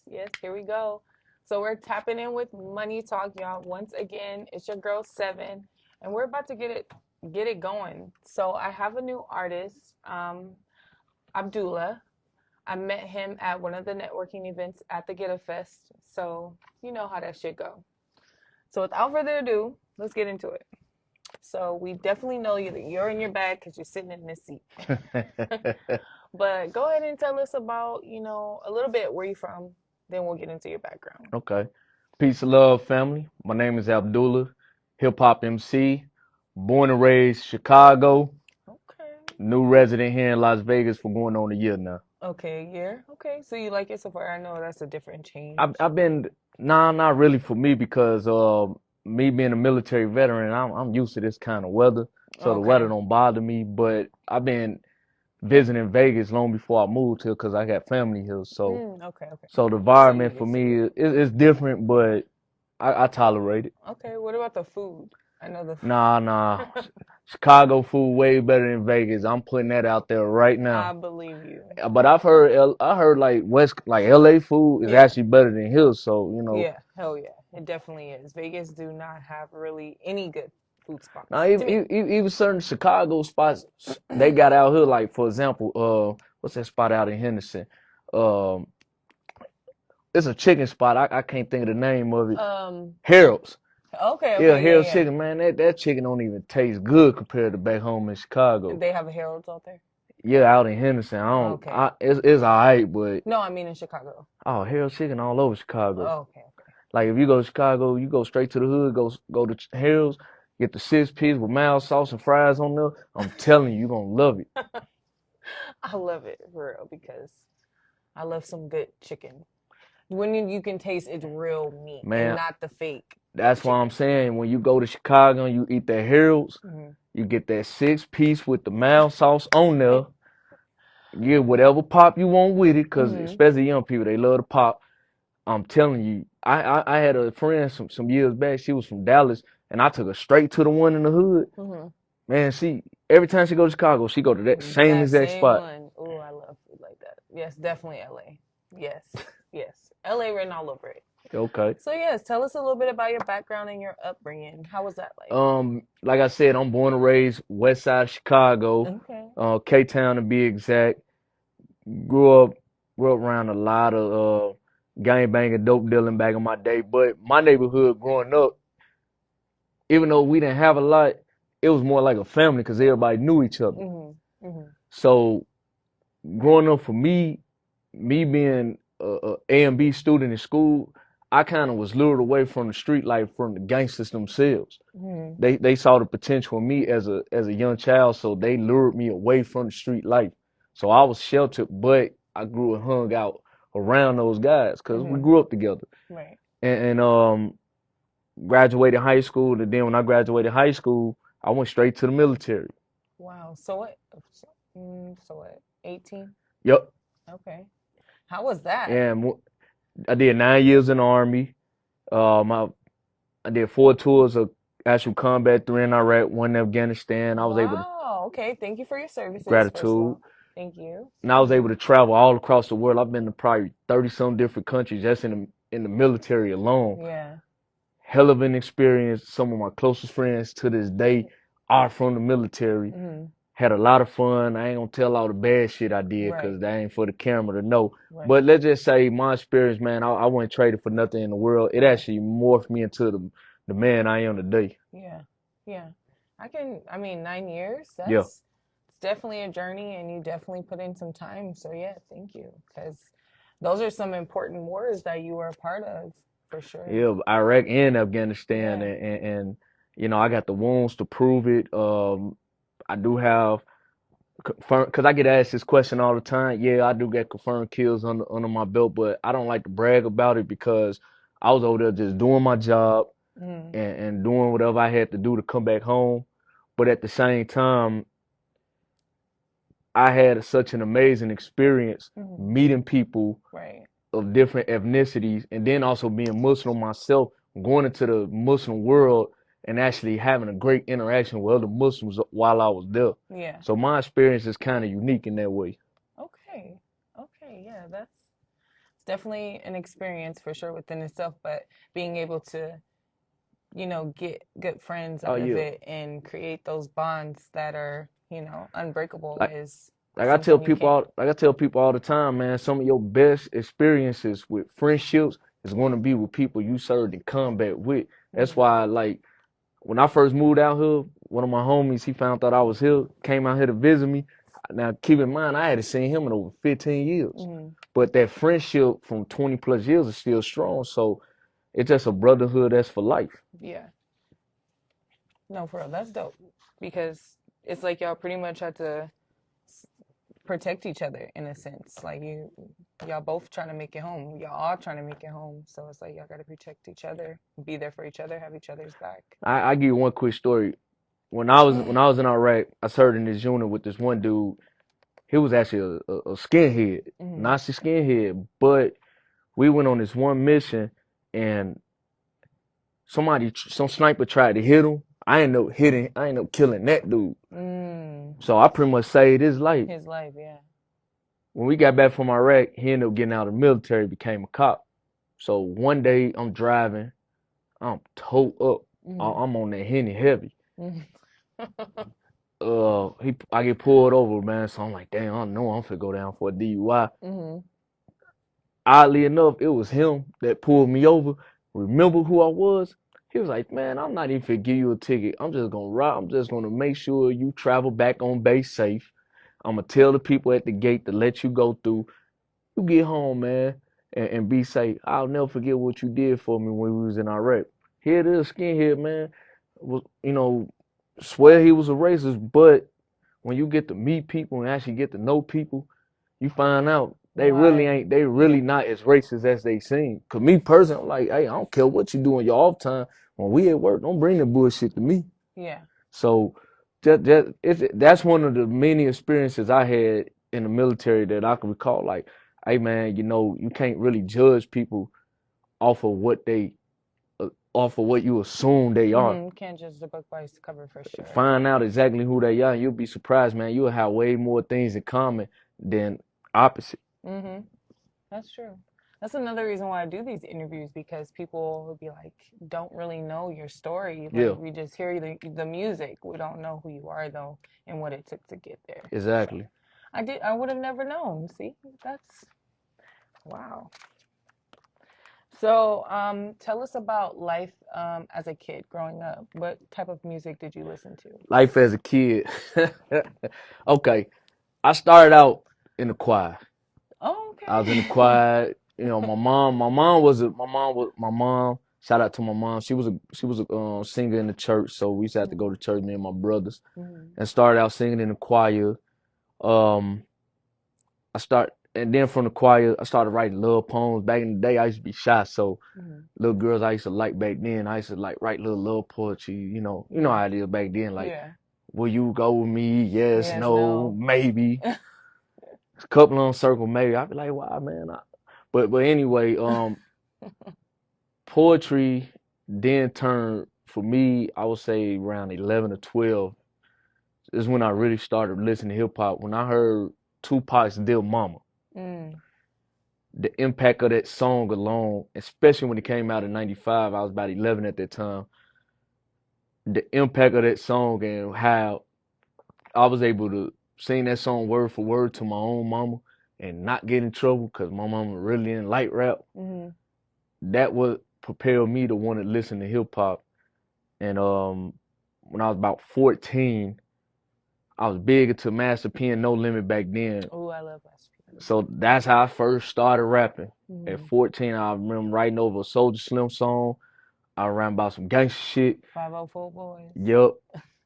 Yes, here we go. So we're tapping in with Money Talk, y'all. Once again, it's your girl Seven, and we're about to get it going. So I have a new artist, Abdullah. I met him at one of the networking events at the Get a Fest. So you know how that shit go. So without further ado, let's get into it. So we definitely know you're in your bag because you're sitting in this seat. But go ahead and tell us about, a little bit where you're from. Then we'll get into your background. Okay. Peace and love, family. My name is Abdullah, hip hop MC, born and raised Chicago, Okay. new resident here in Las Vegas for going on a year now. Okay, yeah. Okay. So you like it so far. I know that's a different I've, change. I've been, nah, not really for me because me being a military veteran, I'm used to this kind of weather, so the weather Okay. don't bother me. But I've been visiting Vegas long before I moved here because I got family here. So, Okay. so the So you environment for used to me it. is different, but I tolerate it. Okay. What about the food? I know the Nah. Chicago food way better than Vegas. I'm putting that out there right I now. believe you. But I heard like like LA food is Yeah. actually better than here. So Yeah. Hell yeah. It definitely is. Vegas do not have really any good food now spots to me. even certain Chicago spots they got out here. Like for example, what's that spot out in Henderson? Um, it's a chicken spot. I can't think of the name of it. Um. Harold's. Yeah, Okay. Harold's Yeah. chicken, man. That chicken don't even taste good compared to back home in Yeah. Chicago. They have a Harold's out there. Yeah, out in Henderson. Okay. It's alright, but No, I mean in Chicago. oh, Harold's chicken all over Chicago. Okay. Like if you go to Chicago, you go straight to the hood, go to Harold's, get the 6 piece with mild sauce and fries on there. I'm telling you, you're gonna love it. I love it for real because I love some good chicken. When you can taste it's real meat and Man, not the fake that's why I'm chicken. saying when you go to Chicago and you eat that Harold's, Hmm. you get that 6 piece with the mild sauce on there. Get whatever pop you want with it, cause Hmm. especially young people, they love the pop. I'm telling you, I had a friend some years back. She was from Dallas, and I took her straight to the one in the hood. Hmm. Man, she every time she go to Chicago, she go to that same That exact same spot. one. Oh, I love food like that. Yes, definitely LA. Yes, yes. LA written all over it. Okay. So yes, tell us a little bit about your background and your upbringing. How was that like? Like I said, I'm born and raised West Side Chicago, Okay. K Town to be exact. Grew up grew up around a lot of gang banging, dope dealing back in my day. But my neighborhood growing up, even though we didn't have a lot, it was more like a family because everybody knew each other. Hmm. Hmm. So growing up for me being a and B student in school, I kind of was lured away from the street life from the gangsters themselves. Hmm. They saw the potential in me as a young child, so they lured me away from the street life. So I was sheltered, but I grew and hung out around those guys because we Hmm. grew up together. Right. And graduated high school, and then when I graduated high school, I went straight to the military. Wow. So what? So what? 18? Yep, Okay. How was that? and I did 9 years in the army. I did 4 tours of actual combat, three in Iraq, one in Afghanistan. I was able to Wow. Okay. Thank you for your services, first of gratitude. all. Thank you. And I was able to travel all across the world. I've been to probably 30 some different countries just in the military alone. Yeah. Hell of an experience. Some of my closest friends to this day are from the military. Hmm. Had a lot of fun. I ain't gonna tell all the bad shit I did Right. because that ain't for the camera to know. Right. But let's just say my experience, man, I wouldn't trade it for nothing in the world. It Right. actually morphed me into the man I am today. Yeah. Yeah. I mean, 9 years, Yeah. it's definitely a journey and you definitely put in some time. So yeah, thank you. Because those are some important wars that you were a part of for sure. Yeah, Iraq and Afghanistan, Yeah. and I got the wounds to prove it. I do have confirmed because I get asked this question all the time. Yeah, I do get confirmed kills under my belt, but I don't like to brag about it because I was over there just doing my job Mm. and doing whatever I had to do to come back home. But at the same time, I had such an amazing experience Hmm. meeting people Right. of different ethnicities, and then also being Muslim myself, going into the Muslim world and actually having a great interaction with other Muslims while I was there. Yeah. So my experience is kind of unique in that way. Okay. Okay. Yeah. That's It's definitely an experience for sure within itself, but being able to, get good friends Oh out of yeah. it and create those bonds that are, unbreakable Like is like something you can't. I tell people all the time, man, some of your best experiences with friendships is going to be with people you served in combat with. That's Hmm. why, like, when I first moved out here, one of my homies, he found out I was here, came out here to visit me. Now, keep in mind, I hadn't seen him in over 15 years. Hmm. But that friendship from 20 plus years is still strong. So it's just a brotherhood that's for life. Yeah. No, for real. That's dope. Because it's like y'all pretty much had to protect each other in a sense. Like y'all both trying to make it home. Y'all all trying to make it home. So it's like y'all got to protect each other, be there for each other, have each other's back. I give you one quick story. When I was in Iraq, I served in this unit with this one dude. He was actually a skinhead, Hmm. Nazi skinhead, but we went on this one mission and some sniper tried to hit him. I ended up killing that dude. Mm. So I pretty much saved his life. His life, yeah. When we got back from Iraq, he ended up getting out of the military, became a cop. So one day I'm driving, I'm towed up. Hmm. I'm on that Henny heavy. Hmm. I get pulled over, man. So I'm like, damn, I know I'm finna go down for a DUI. Hmm. Oddly enough, it was him that pulled me over. Remember who I was? He was like, man, I'm not even finna give you a ticket. I'm just gonna ride. I'm just gonna make sure you travel back on base safe. I'm gonna tell the people at the gate to let you go through. You get home, man, and be safe. I'll never forget what you did for me when we was in Iraq. Here it is, skinhead, man. Was swear he was a racist, but when you get to meet people and actually get to know people, you find out Why? they Yeah. really not as racist as they seem. Cause me personally, I'm like, hey, I don't care what you do in your off time. When we at work, don't bring the bullshit to me. Yeah. So that's one of the many experiences I had in the military that I can recall. Like, hey man, you can't really judge people off of off of what you assume they are. Can't judge the book by its cover for sure. Find out exactly who they are, and you'll be surprised, man. You'll have way more things in common than opposite. Hmm. That's true. That's another reason why I do these interviews because people would be like, don't really know your story. Like Yeah, we just hear the music. We don't know who you are though and what it took to get there. So exactly. I would have never known. See, that's wow. So tell us about life as a kid growing up. What type of music did you listen to? Life as a kid. Okay, I started out in the choir. Oh, I was in the okay. choir. My mom. Shout out to my mom. She was a singer in the church, so we used to have to go to church, me and my brothers, Mm-hmm. and started out singing in the choir. Um, and then from the choir, I started writing love poems. Back in the day, I used to be shy, so Hmm. little girls I used to like back then, I used to like write little love poetry. You know Yeah. how it is back then. Like, Yeah. will you go with me? Yes, Yes, no, no. maybe. A couple on circle, maybe. I'd be like, wow, man. But anyway, poetry then turned for me. I would say around 11 or 12 is when I really started listening to hip hop. When I heard Tupac's "Dear Mama," Mm. the impact of that song alone, especially when it came out in '95, I was about 11 at that time. The impact of that song and how I was able to sing that song word for word to my own mama and not get in trouble because my mama really didn't like rap. Mm-hmm. That would propel me to want to listen to hip hop. And when I was about 14, I was big into Master P and No Limit back then. Oh, I love Master P. So that's how I first started rapping. At Mm-hmm. 14, I remember writing over a Soulja Slim song. I ran about some gangster shit. 504 Boys. Yup.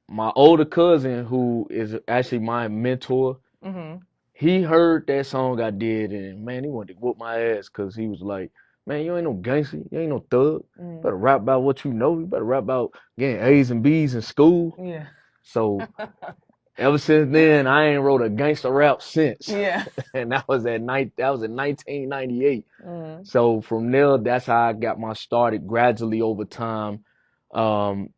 My older cousin, who is actually my mentor, Mm-hmm. he heard that song I did, and man, he wanted to whoop my ass because he was like, man, you ain't no gangster, you ain't no thug. You Mm-hmm. better rap about what you know. You better rap about getting A's and B's in school. Yeah. So ever since then, I ain't wrote a gangster rap since, Yeah. and that was in 1998. Mm-hmm. So from there, that's how I got my started gradually over time. Um,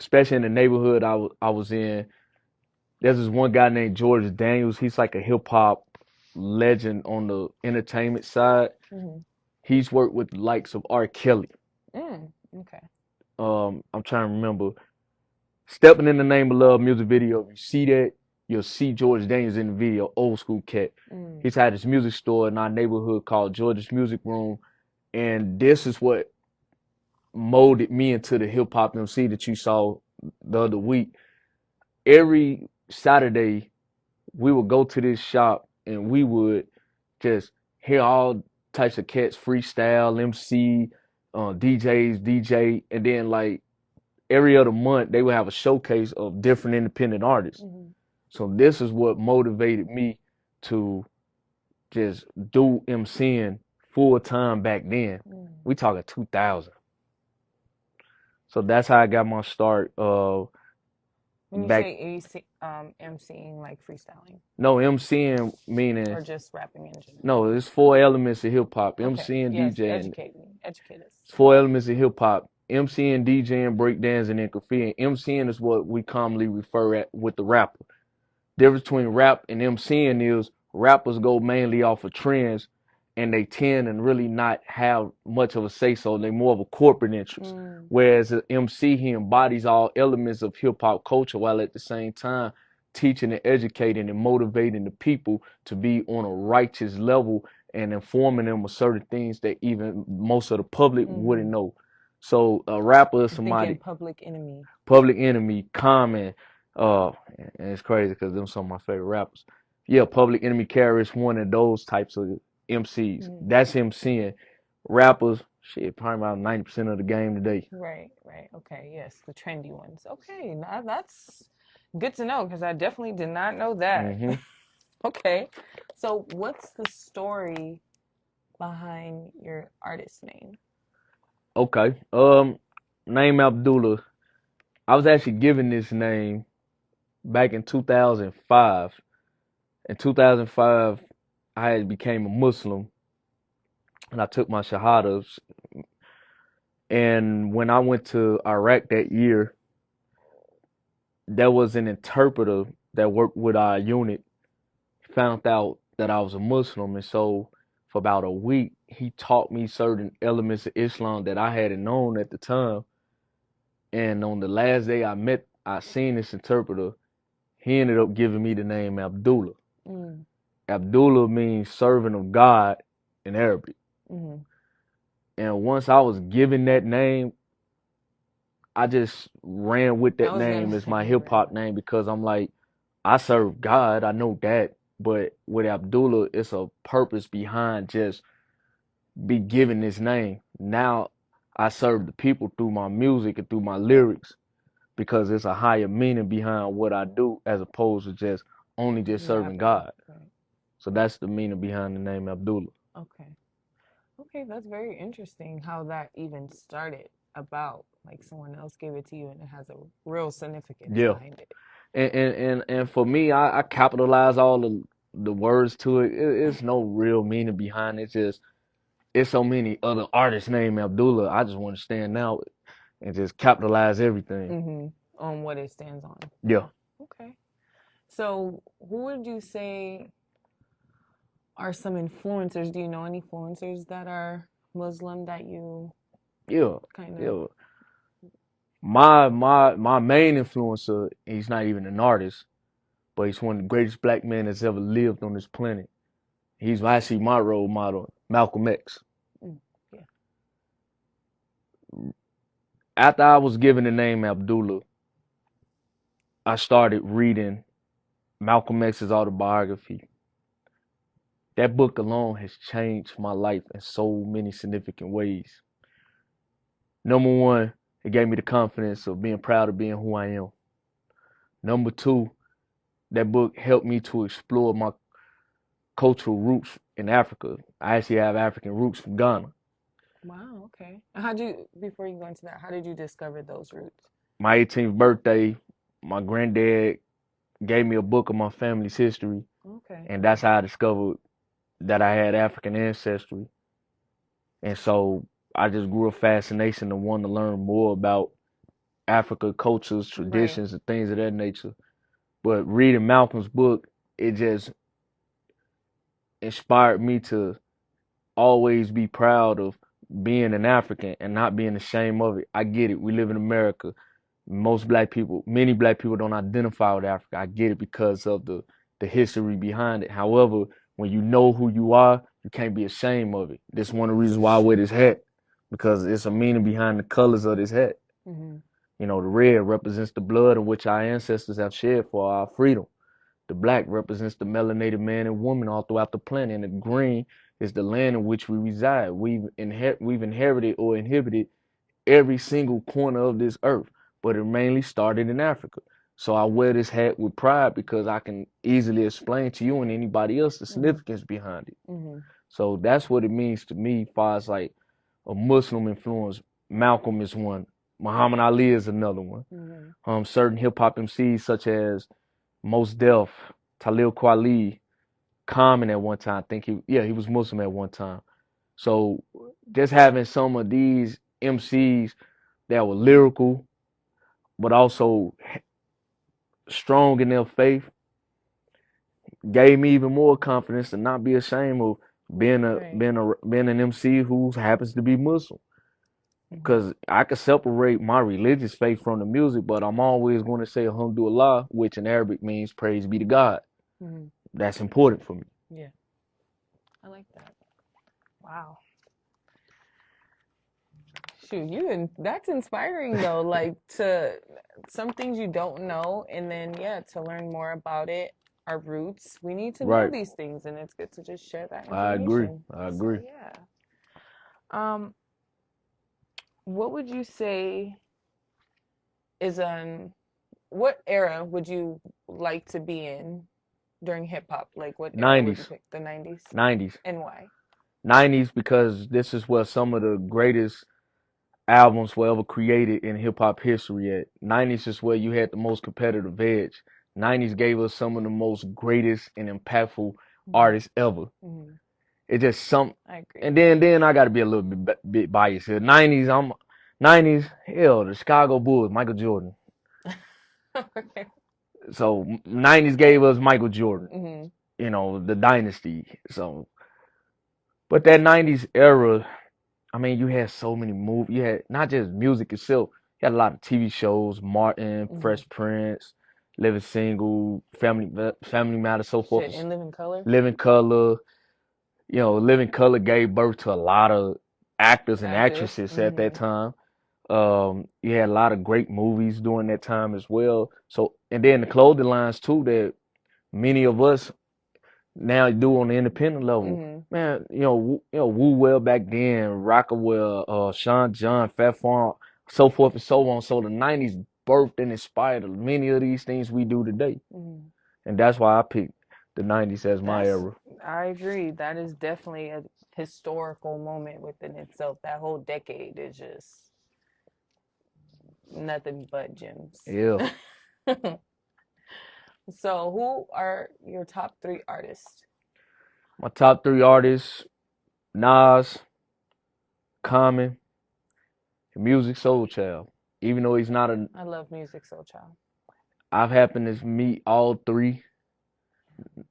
Especially in the neighborhood I was in. There's this one guy named George Daniels. He's like a hip hop legend on the entertainment side. Mm-hmm. He's worked with the likes of R. Kelly. Okay. I'm trying to remember. Stepping in the Name of Love music video. If you see that, you'll see George Daniels in the video, old school cat. He's had his music store in our neighborhood called George's Music Room. And this is what molded me into the hip hop MC that you saw the other week. Every Saturday, we would go to this shop and we would just hear all types of cats freestyle, MC, DJs, DJ, and then like every other month they would have a showcase of different independent artists. Mm-hmm. So this is what motivated me to just do MCing full time back then. We talking 2000. So that's how I got my start. When you back, say MCing, like freestyling, no, MCing meaning or just rapping in general? no, there's 4 elements of hip hop. Okay. MCing, Yes, DJing. educate us. It's 4 elements of hip hop. MCing, DJing, breakdancing, and graffiti. MCing is what we commonly refer at with the rapper. Difference between rap and MCing is rappers go mainly off of trends, and they tend and really not have much of a say so. They're more of a corporate interest. Whereas an MC, he embodies all elements of hip hop culture while at the same time teaching and educating and motivating the people to be on a righteous level and informing them of certain things that even most of the public wouldn't know. So a rapper is somebody. Public Enemy. Public Enemy, Common, and it's crazy because them some of my favorite rappers. Yeah, Public Enemy, carries one of those types of MCs. That's MCing. Rappers, shit, probably about 90% of the game today. Right. Okay, yes, the trendy ones. Okay, now that's good to know because I definitely did not know that. Okay, so what's the story behind your artist name? Okay, name Abdullah. I was actually given this name back in 2005. In 2005, I had became a Muslim, and I took my shahadas. And when I went to Iraq that year, there was an interpreter that worked with our unit, found out that I was a Muslim, and so for about a week, he taught me certain elements of Islam that I hadn't known at the time. And on the last day I seen this interpreter. He ended up giving me the name Abdullah. Abdullah means servant of God in Arabic. And once I was given that name, I just ran with that name as my hip hop name because I'm like, I serve God, I know that. But with Abdullah, it's a purpose behind just be given this name. Now I serve the people through my music and through my lyrics because it's a higher meaning behind what I do as opposed to just only just serving God. Right. So that's the meaning behind the name Abdullah. Okay, that's very interesting how that even started about. Like someone else gave it to you and it has a real significance behind it. And for me, I capitalize all the words to it. It's no real meaning behind it. It's so many other artists named Abdullah. I just want to stand out and just capitalize everything. On what it stands on. Yeah. Okay. So who would you say are some influencers? Do you know any influencers that are Muslim that you kind of... Yeah. My main influencer, he's not even an artist, but he's one of the greatest black men that's ever lived on this planet. He's actually my role model, Malcolm X. Yeah. After I was given the name Abdullah, I started reading Malcolm X's autobiography. That book alone has changed my life in so many significant ways. Number one, it gave me the confidence of being proud of being who I am. Number two, that book helped me to explore my cultural roots in Africa. I actually have African roots from Ghana. Wow, okay. Before you go into that, how did you discover those roots? My 18th birthday, my granddad gave me a book of my family's history. Okay. And that's how I discovered that I had African ancestry. And so I just grew a fascination and wanted to learn more about Africa, cultures, traditions, and things of that nature. But reading Malcolm's book, it just inspired me to always be proud of being an African and not being ashamed of it. I get it. We live in America. Many black people don't identify with Africa. I get it because of the history behind it. However, when you know who you are, you can't be ashamed of it. This is one of the reasons why I wear this hat, because it's a meaning behind the colors of this hat. Mm-hmm. You know, the red represents the blood in which our ancestors have shed for our freedom. The black represents the melanated man and woman all throughout the planet, and the green is the land in which we reside. We've inherited or inhibited every single corner of this earth, but it mainly started in Africa. So I wear this hat with pride because I can easily explain to you and anybody else the significance behind it. Mm-hmm. So that's what it means to me, as far as like a Muslim influence. Malcolm is one. Muhammad Ali is another one. Mm-hmm. Certain hip hop MCs such as Mos Def, Talib Kweli, Common at one time. I think he was Muslim at one time. So just having some of these MCs that were lyrical, but also strong in their faith, gave me even more confidence to not be ashamed of being an MC who happens to be Muslim. Because I could separate my religious faith from the music, but I'm always going to say Alhamdulillah, which in Arabic means praise be to God. Mm-hmm. That's important for me. Yeah, I like that. Wow. Shoot, that's inspiring though. Like to some things you don't know, and then to learn more about it, our roots. We need to know Right. these things, and it's good to just share that I agree. information. I agree. So, what would you say is what era would you like to be in during hip hop? Like what era would you 90s. pick? The 90s? 90s. And why? 90s because this is where some of the greatest albums were ever created in hip hop history at. 90s is where you had the most competitive edge. 90s gave us some of the most greatest and impactful artists ever. Mm-hmm. It just I agree. and then I got to be a little bit biased here. 90s, hell, the Chicago Bulls, Michael Jordan. Okay. So 90s gave us Michael Jordan. Mm-hmm. You know, the dynasty. So, but that 90s era, I mean, you had so many movies. You had not just music itself. You had a lot of TV shows, Martin, Fresh Prince, Living Single, Family Matters, so forth. And Living Color. Living Color. You know, Living Color gave birth to a lot of actors and actresses at that time. You had a lot of great movies during that time as well. So, and then the clothing lines too that many of us now do on the independent level. Man, you know, Woo Well back then, Rockawell, Sean John, Fat Farm, so forth and so on. So the 90s birthed and inspired many of these things we do today. And that's why I picked the 90s as my era. I agree. That is definitely a historical moment within itself. That whole decade is just nothing but gems. Yeah. So, who are your top 3 artists? My top 3 artists, Nas, Common, and Music Soul Child. Even though he's not I love Music Soul Child. I've happened to meet all 3.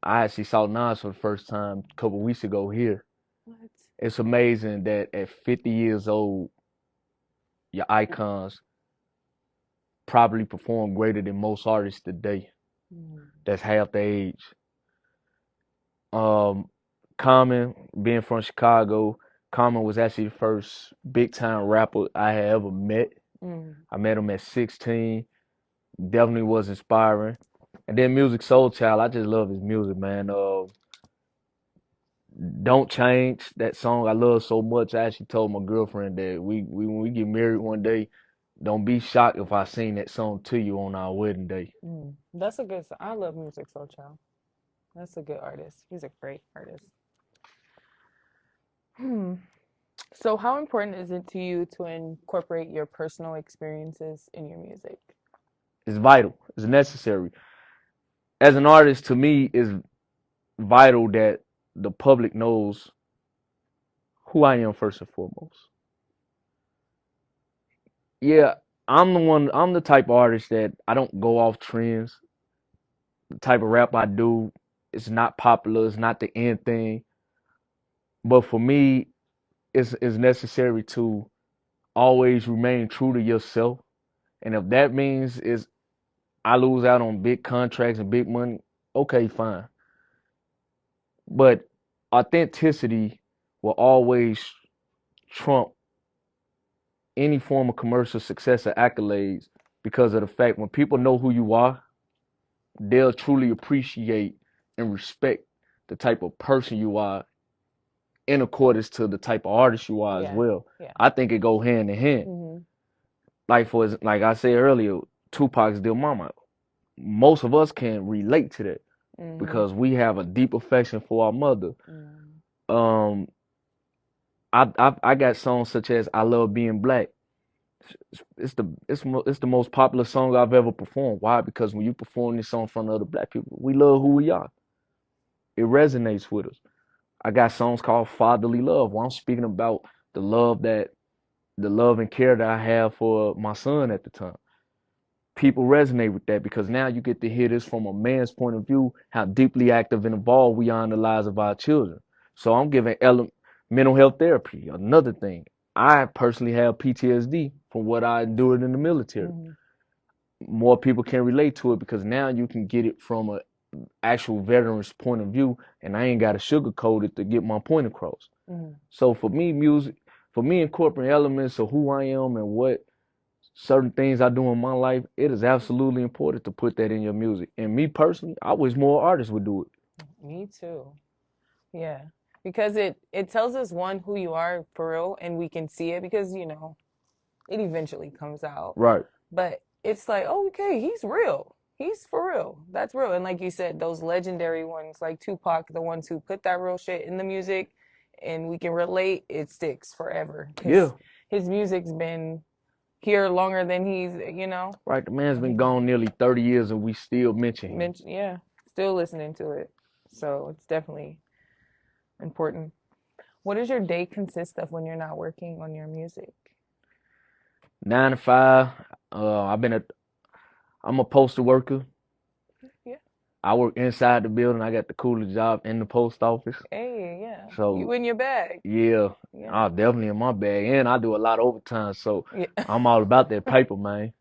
I actually saw Nas for the first time a couple weeks ago here. What? It's amazing that at 50 years old, your icons probably perform greater than most artists today. That's half the age. Common, being from Chicago, Common was actually the first big time rapper I had ever met. I met him at 16. Definitely was inspiring. And then Music Soul Child, I just love his music, man. Don't Change, that song I love so much. I actually told my girlfriend that when we get married one day, don't be shocked if I sing that song to you on our wedding day. That's a good song. I love Music Soul Child. That's a good artist. He's a great artist. So how important is it to you to incorporate your personal experiences in your music? It's vital. It's necessary. As an artist, to me, it's vital that the public knows who I am first and foremost. Yeah, I'm the type of artist that I don't go off trends. The type of rap I do, it's not popular, it's not the end thing. But for me, it's necessary to always remain true to yourself. And if that means is I lose out on big contracts and big money, okay, fine. But authenticity will always trump any form of commercial success or accolades because of the fact when people know who you are, they'll truly appreciate and respect the type of person you are in accordance to the type of artist you are as Yeah. well. Yeah. I think it go hand in hand. Mm-hmm. Like I said earlier, Tupac's Dear Mama. Most of us can relate to that Mm-hmm. because we have a deep affection for our mother. Mm-hmm. Um, I got songs such as I Love Being Black. It's the most popular song I've ever performed. Why? Because when you perform this song in front of other black people, we love who we are. It resonates with us. I got songs called Fatherly Love, where I'm speaking about the love and care that I have for my son at the time. People resonate with that because now you get to hear this from a man's point of view, how deeply active and involved we are in the lives of our children. So I'm giving mental health therapy, another thing. I personally have PTSD from what I endured in the military. Mm-hmm. More people can relate to it because now you can get it from an actual veteran's point of view, and I ain't got to sugarcoat it to get my point across. Mm-hmm. So for me, incorporating elements of who I am and what certain things I do in my life, it is absolutely important to put that in your music. And me personally, I wish more artists would do it. Me too. Yeah. Because it tells us one who you are for real and we can see it because, it eventually comes out. Right. But it's like, oh, okay, he's real. He's for real. That's real. And like you said, those legendary ones like Tupac, the ones who put that real shit in the music and we can relate, it sticks forever. Yeah. His music's been here longer than he's, Right. The man's been gone nearly 30 years and we still mention him. Yeah, still listening to it. So it's definitely important. What does your day consist of when you're not working on your music? 9 to 5. I'm a postal worker. Yeah. I work inside the building. I got the coolest job in the post office. Hey, yeah. So You in your bag. yeah, Yeah. I'm definitely in my bag, and I do a lot of overtime. So Yeah. I'm all about that paper, man.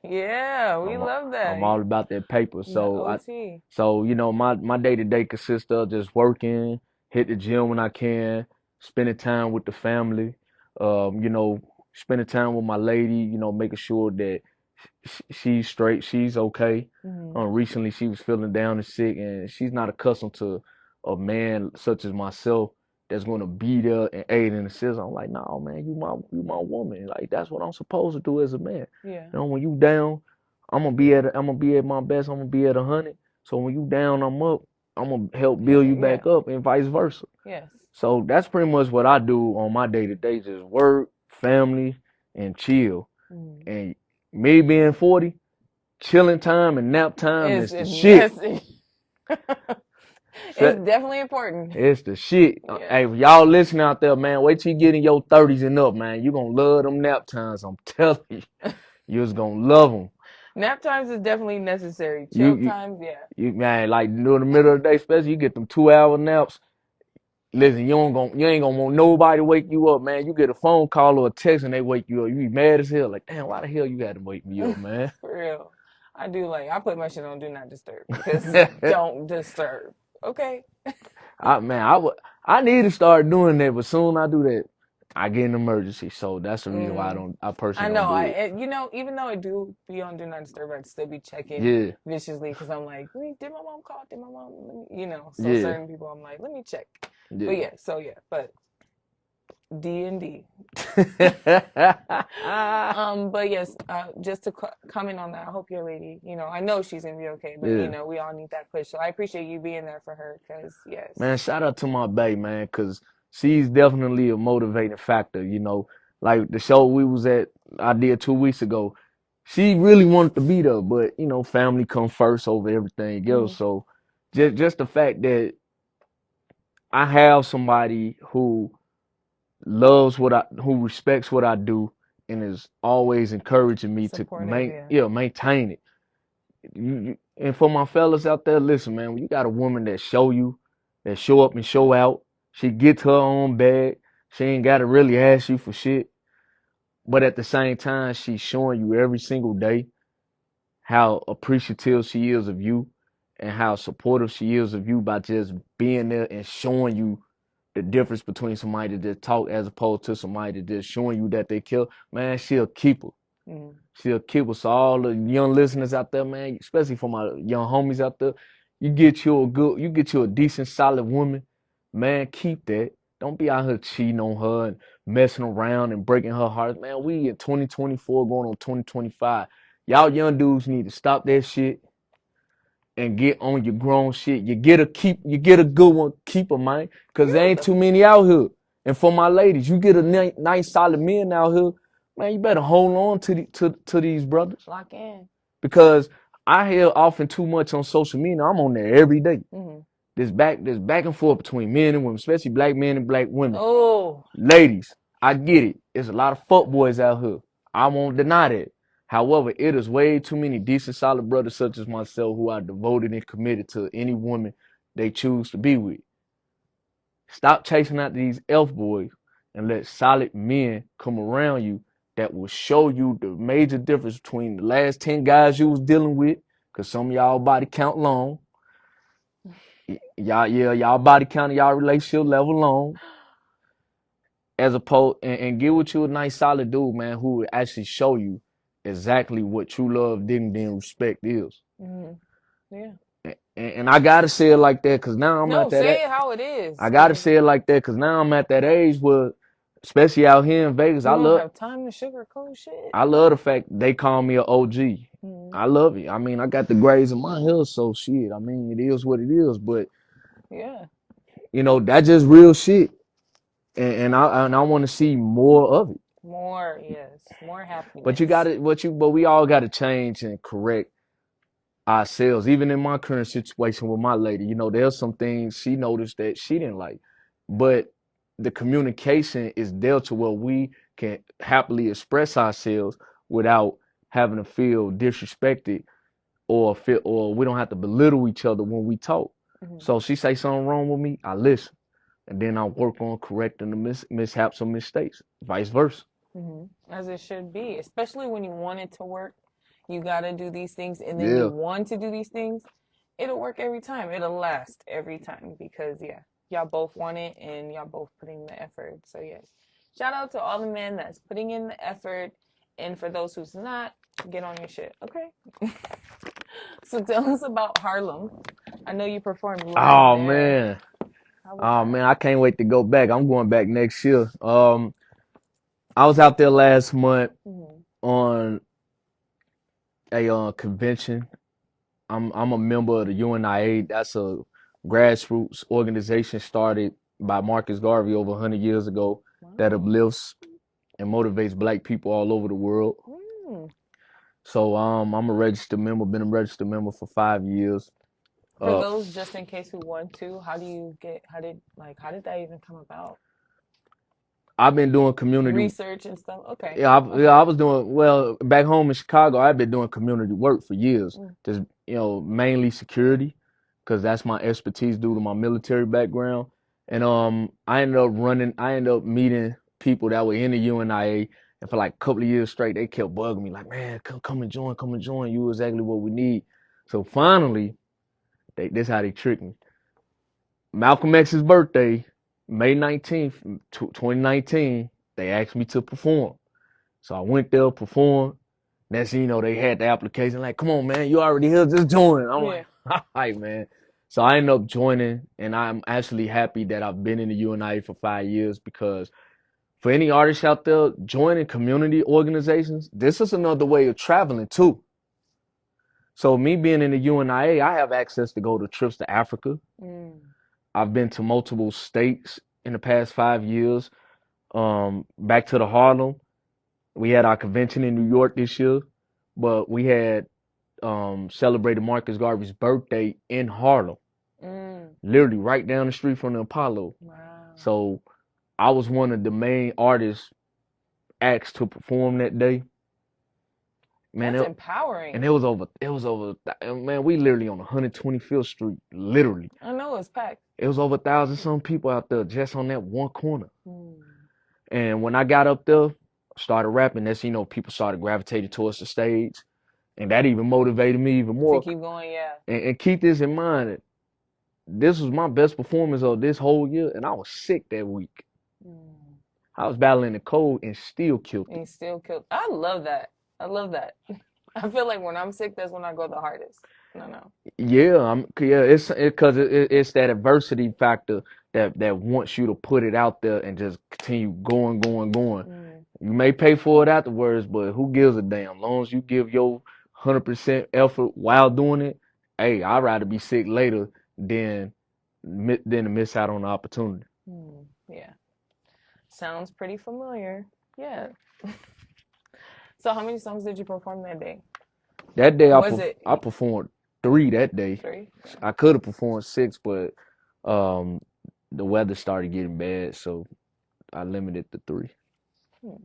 Yeah, we love that. I'm all about that paper. So OT. my day to day consists of just working, hit the gym when I can, spending time with the family, spending time with my lady, making sure that she's straight, she's okay. Mm-hmm. Recently she was feeling down and sick, and she's not accustomed to a man such as myself that's gonna be there and aid and assist. I'm like, no, man, you my woman. Like that's what I'm supposed to do as a man. Yeah. When you down, I'm gonna be at my best. I'm gonna be at 100. So when you down, I'm up. I'm gonna help build you back up, and vice versa. Yes. So that's pretty much what I do on my day to day: just work, family, and chill. Mm-hmm. And me being 40, chilling time and nap time is the shit. It's definitely important. It's the shit. Yeah. Hey, y'all listening out there, man, wait till you get in your 30s and up, man. You're going to love them nap times. I'm telling you. You're just going to love them. Nap times is definitely necessary. Chill times, yeah. Man, like during the middle of the day, especially, you get them 2-hour naps. Listen, you ain't gonna want nobody to wake you up, man. You get a phone call or a text and they wake you up. You be mad as hell. Like, damn, why the hell you got to wake me up, man? For real. I put my shit on Do Not Disturb because don't disturb. Okay. I need to start doing that, but soon I do that, I get an emergency. So that's the reason why I personally don't do it. Even though I do be on Do Not Disturb, I'd still be checking viciously because I'm like, did my mom call? Did my mom? Certain people I'm like, let me check. Yeah. But D&D. But yes, just to comment on that, I hope your lady, I know she's gonna be okay, but we all need that push. So I appreciate you being there for her, because yes. Man, shout out to my bae, man, because she's definitely a motivating factor. Like the show I did 2 weeks ago. She really wanted to be there, but family comes first over everything else. Mm-hmm. So just the fact that I have somebody who who respects what I do and is always encouraging me to maintain it. And for my fellas out there, listen, man, when you got a woman that show up and show out, she gets her own bag. She ain't got to really ask you for shit. But at the same time, she's showing you every single day how appreciative she is of you and how supportive she is of you by just being there and showing you the difference between somebody that just talk as opposed to somebody that just showing you that they kill. Man, she'll keep her. Mm-hmm. She'll keep her. So all the young listeners out there, man, especially for my young homies out there, you get you a decent, solid woman, man, keep that. Don't be out here cheating on her and messing around and breaking her heart. Man, we in 2024 going on 2025. Y'all young dudes need to stop that shit and get on your grown shit. You get a good one, keep her, man. Cause there ain't too many out here. And for my ladies, you get a nice solid men out here, man, you better hold on to these brothers. Lock in. Because I hear often too much on social media. I'm on there every day. Mm-hmm. There's back and forth between men and women, especially black men and black women. Oh. Ladies, I get it. There's a lot of fuck boys out here. I won't deny that. However, it is way too many decent, solid brothers such as myself who are devoted and committed to any woman they choose to be with. Stop chasing out these elf boys and let solid men come around you that will show you the major difference between the last 10 guys you was dealing with, because some of y'all body count long. Y'all body count y'all relationship level long. As opposed and get with you a nice solid dude, man, who will actually show you exactly what true love, dignity, and respect is. Mm-hmm. Yeah. And I gotta say it like that because now I'm at that. Say it how it is. I gotta say it like that because now I'm at that age where, especially out here in Vegas, you don't have time to sugarcoat shit. I love the fact they call me an OG. Mm-hmm. I love it. I mean, I got the grades in my hair, so shit. I mean, it is what it is. But yeah, you know, that's just real shit. And I want to see more of it. More, yes, more happiness. But we all got to change and correct ourselves. Even in my current situation with my lady, you know, there's some things she noticed that she didn't like, but the communication is there to where we can happily express ourselves without having to feel disrespected or we don't have to belittle each other when we talk. Mm-hmm. So she say something wrong with me, I listen, and then I work on correcting the mishaps or mistakes, vice versa. Mm-hmm. As it should be, especially when you want it to work. You got to do these things, and then you want to do these things. It'll work every time. It'll last every time because, y'all both want it, and y'all both putting the effort. So, yes. Shout out to all the men that's putting in the effort, and for those who's not, get on your shit, okay? So, tell us about Harlem. I know you performed live there. Man, I can't wait to go back. I'm going back next year. I was out there last month on a convention. I'm a member of the UNIA. That's a grassroots organization started by Marcus Garvey over 100 years ago that uplifts and motivates black people all over the world. So I'm a registered member, been a registered member for 5 years. For those just in case who want to, how did that even come about? I've been doing community research and stuff. Okay. Yeah, I was doing back home in Chicago. I've been doing community work for years. Just mainly security, because that's my expertise due to my military background. And I ended up meeting people that were in the UNIA, and for like a couple of years straight, they kept bugging me like, man, come and join. You exactly what we need. So finally, this how they tricked me. Malcolm X's birthday, May 19th, 2019, they asked me to perform. So I went there, performed. Next thing you know, they had the application like, come on, man, you already here, just join. I'm like, all right, man. So I ended up joining, and I'm actually happy that I've been in the UNIA for 5 years, because for any artists out there joining community organizations, this is another way of traveling too. So me being in the UNIA, I have access to go to trips to Africa. I've been to multiple states in the past 5 years. Back to the Harlem. We had our convention in New York this year, but we had celebrated Marcus Garvey's birthday in Harlem. Literally right down the street from the Apollo. Wow. So I was one of the main artists asked to perform that day. Man, That's and empowering. it was over, man, we literally on 125th Street, literally. I know it's packed. It was over 1,000 some people out there just on that one corner. Mm. And when I got up there, started rapping, that's, people started gravitating towards the stage. And that even motivated me even To more. keep going, yeah. And keep this in mind, this was my best performance of this whole year, and I was sick that week. Mm. I was battling the cold and still killed And it. he still killed. I love that. I love that. I feel like when I'm sick, that's when I go the hardest. No. Yeah, it's because it's that adversity factor that wants you to put it out there and just continue going. Mm. You may pay for it afterwards, but who gives a damn? As long as you give your 100% effort while doing it, hey, I'd rather be sick later than to miss out on the opportunity. Mm. Yeah. Sounds pretty familiar. Yeah. So how many songs did you perform that day? That day Was it I performed 3 that day. 3? Yeah. I could have performed 6, but um the weather started getting bad, so I limited to 3. Hmm.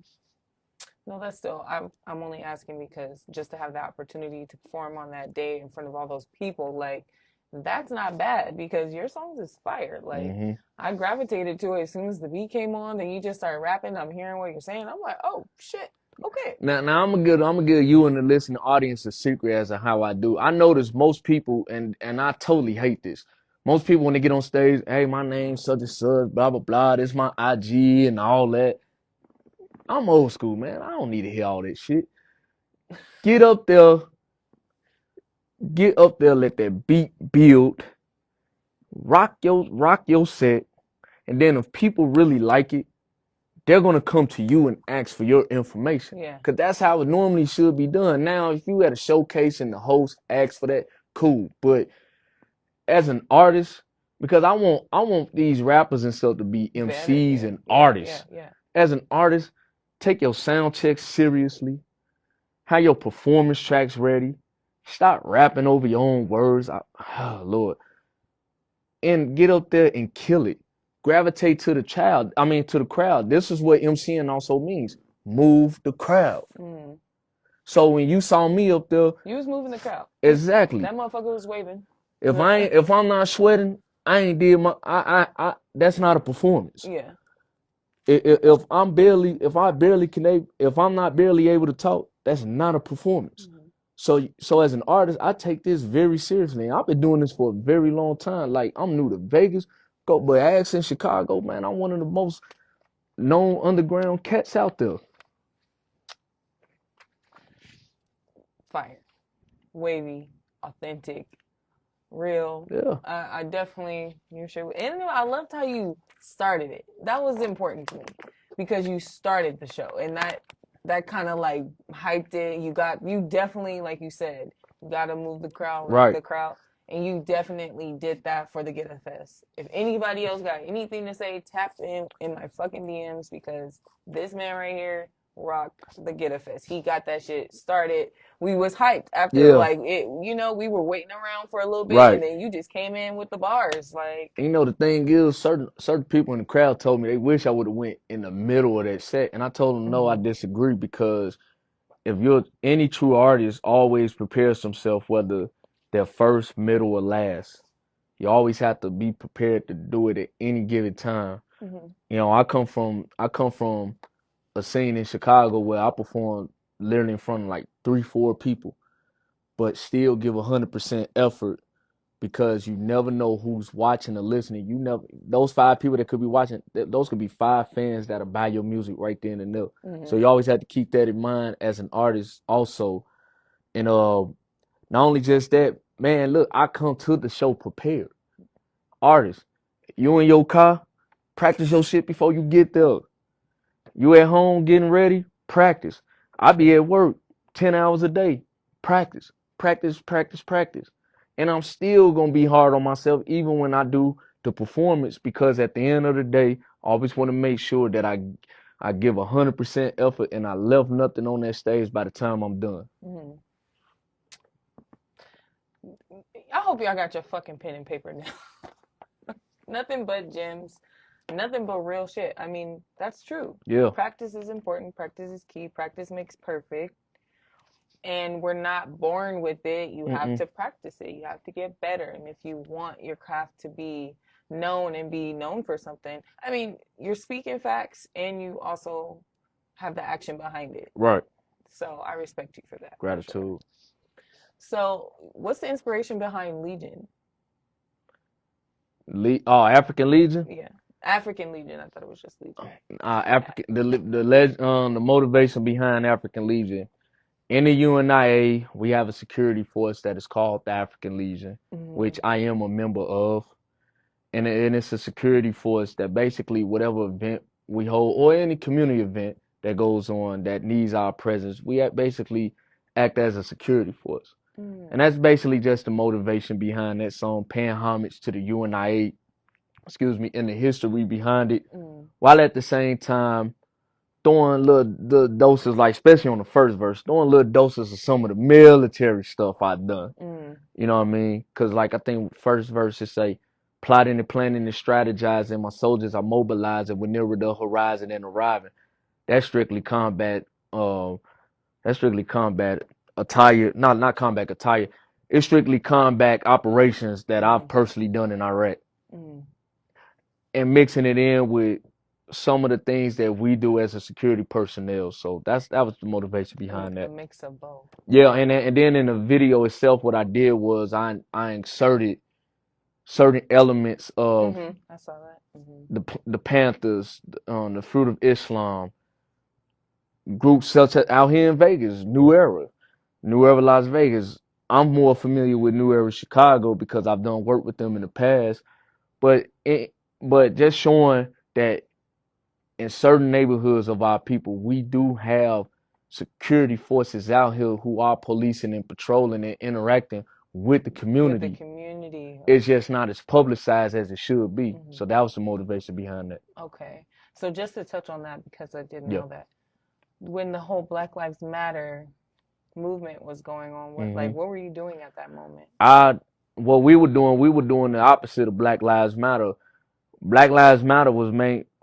No, that's still, I'm only asking because just to have the opportunity to perform on that day in front of all those people, like that's not bad because your songs is fire. Like hmm I gravitated to it as soon as the beat came on, then you just started rapping. I'm hearing what you're saying. I'm like, oh shit, okay. Now I'm gonna give you and the listening audience a secret as to how I do. I notice most people, and I totally hate this. Most people when they get on stage, hey, my name's such and such, blah blah blah. This my IG and all that. I'm old school, man. I don't need to hear all that shit. Get up there, let that beat build, rock your set, and then if people really like it, they're gonna come to you and ask for your information. Yeah. Cause that's how it normally should be done. Now, if you at a showcase and the host asks for that, cool. But as an artist, because I want these rappers and stuff to be Better, MCs yeah, and yeah, artists. yeah. As an artist, take your sound check seriously. Have your performance tracks ready. Stop rapping over your own words. Oh, Lord. And get up there and kill it. Gravitate to to the crowd. This is what MCing also means. Move the crowd. Mm. So when you saw me up there, You was moving the crowd. exactly. That motherfucker was waving. If I'm not sweating, I ain't did my I that's not a performance. Yeah. If if I'm not barely able to talk, that's not a performance. Mm-hmm. So as an artist, I take this very seriously. I've been doing this for a very long time. Like I'm new to Vegas, but Axe in Chicago, man, I'm one of the most known underground cats out there. Fire. Wavy, authentic, real. Yeah. I definitely you sure. And I loved how you started it. That was important to me because you started the show, and that kind of like hyped it. You definitely, like you said, you got to move the crowd, rock Right. the crowd, and you definitely did that for the Get a Fest. If anybody else got anything to say, tap in my fucking DMs because this man right here rocked the Get a Fest. He got that shit started. We was hyped after Yeah. like it. You know, we were waiting around for a little bit, Right. and then you just came in with the bars. Like, And the thing is, certain people in the crowd told me they wish I would have went in the middle of that set, and I told them no, I disagree because if you're any true artist, always prepares themselves whether they're first, middle, or last. You always have to be prepared to do it at any given time. mm-hmm. I come from a scene in Chicago where I perform literally in front of like 3, 4 people, but still give 100% effort because you never know who's watching or listening. You never those 5 people that could be watching, those could be 5 fans that'll buy your music right then and there. Mm-hmm. So you always have to keep that in mind as an artist also. And not only just that, man, look, I come to the show prepared. Artist, you in your car, practice your shit before you get there. You at home getting ready, practice. I be at work 10 hours a day, practice. And I'm still gonna be hard on myself even when I do the performance because at the end of the day, I always want to make sure that I give 100% effort and I left nothing on that stage by the time I'm done. Mm-hmm. I hope y'all got your fucking pen and paper now. Nothing but gems. Nothing but real shit. I mean, that's true. Yeah. Practice is important. Practice is key. Practice makes perfect. And we're not born with it. You have Mm-mm. to practice it. You have to get better. And if you want your craft to be known and be known for something, I mean, you're speaking facts and you also have the action behind it. Right. So I respect you for that, for sure. Gratitude. So, what's the inspiration behind Legion? African Legion. Yeah, African Legion. I thought it was just Legion. African the motivation behind African Legion. In the UNIA, we have a security force that is called the African Legion, Mm-hmm. which I am a member of. And it's a security force that basically whatever event we hold or any community event that goes on that needs our presence, basically act as a security force. Mm-hmm. And that's basically just the motivation behind that song, paying homage to the UNIA, and the history behind it, Mm-hmm. while at the same time throwing little doses, like especially on the first verse, throwing little doses of some of the military stuff I've done. Mm-hmm. You know what I mean? Because like I think first verse it say, plotting and planning and strategizing, my soldiers are mobilizing, we're nearer the horizon and arriving. That's strictly combat. That's strictly combat attire. Not combat attire. It's strictly combat operations that I've personally done in Iraq, Mm-hmm. and mixing it in with some of the things that we do as a security personnel. So that was the motivation behind A that. mix of both. Yeah, and then in the video itself, what I did was I inserted certain elements of Mm-hmm. I saw that. Mm-hmm. the Panthers, the Fruit of Islam, groups such as out here in Vegas, New Era Las Vegas. I'm more familiar with New Era Chicago because I've done work with them in the past, but but just showing that in certain neighborhoods of our people, we do have security forces out here who are policing and patrolling and interacting with the With the community. community. It's just not as publicized as it should be. Mm-hmm. So that was the motivation behind that. Okay. So just to touch on that, because I didn't Yeah. know that, when the whole Black Lives Matter movement was going on, hmm what were you doing at that moment? what we were doing the opposite of Black Lives Matter. Black Lives Matter was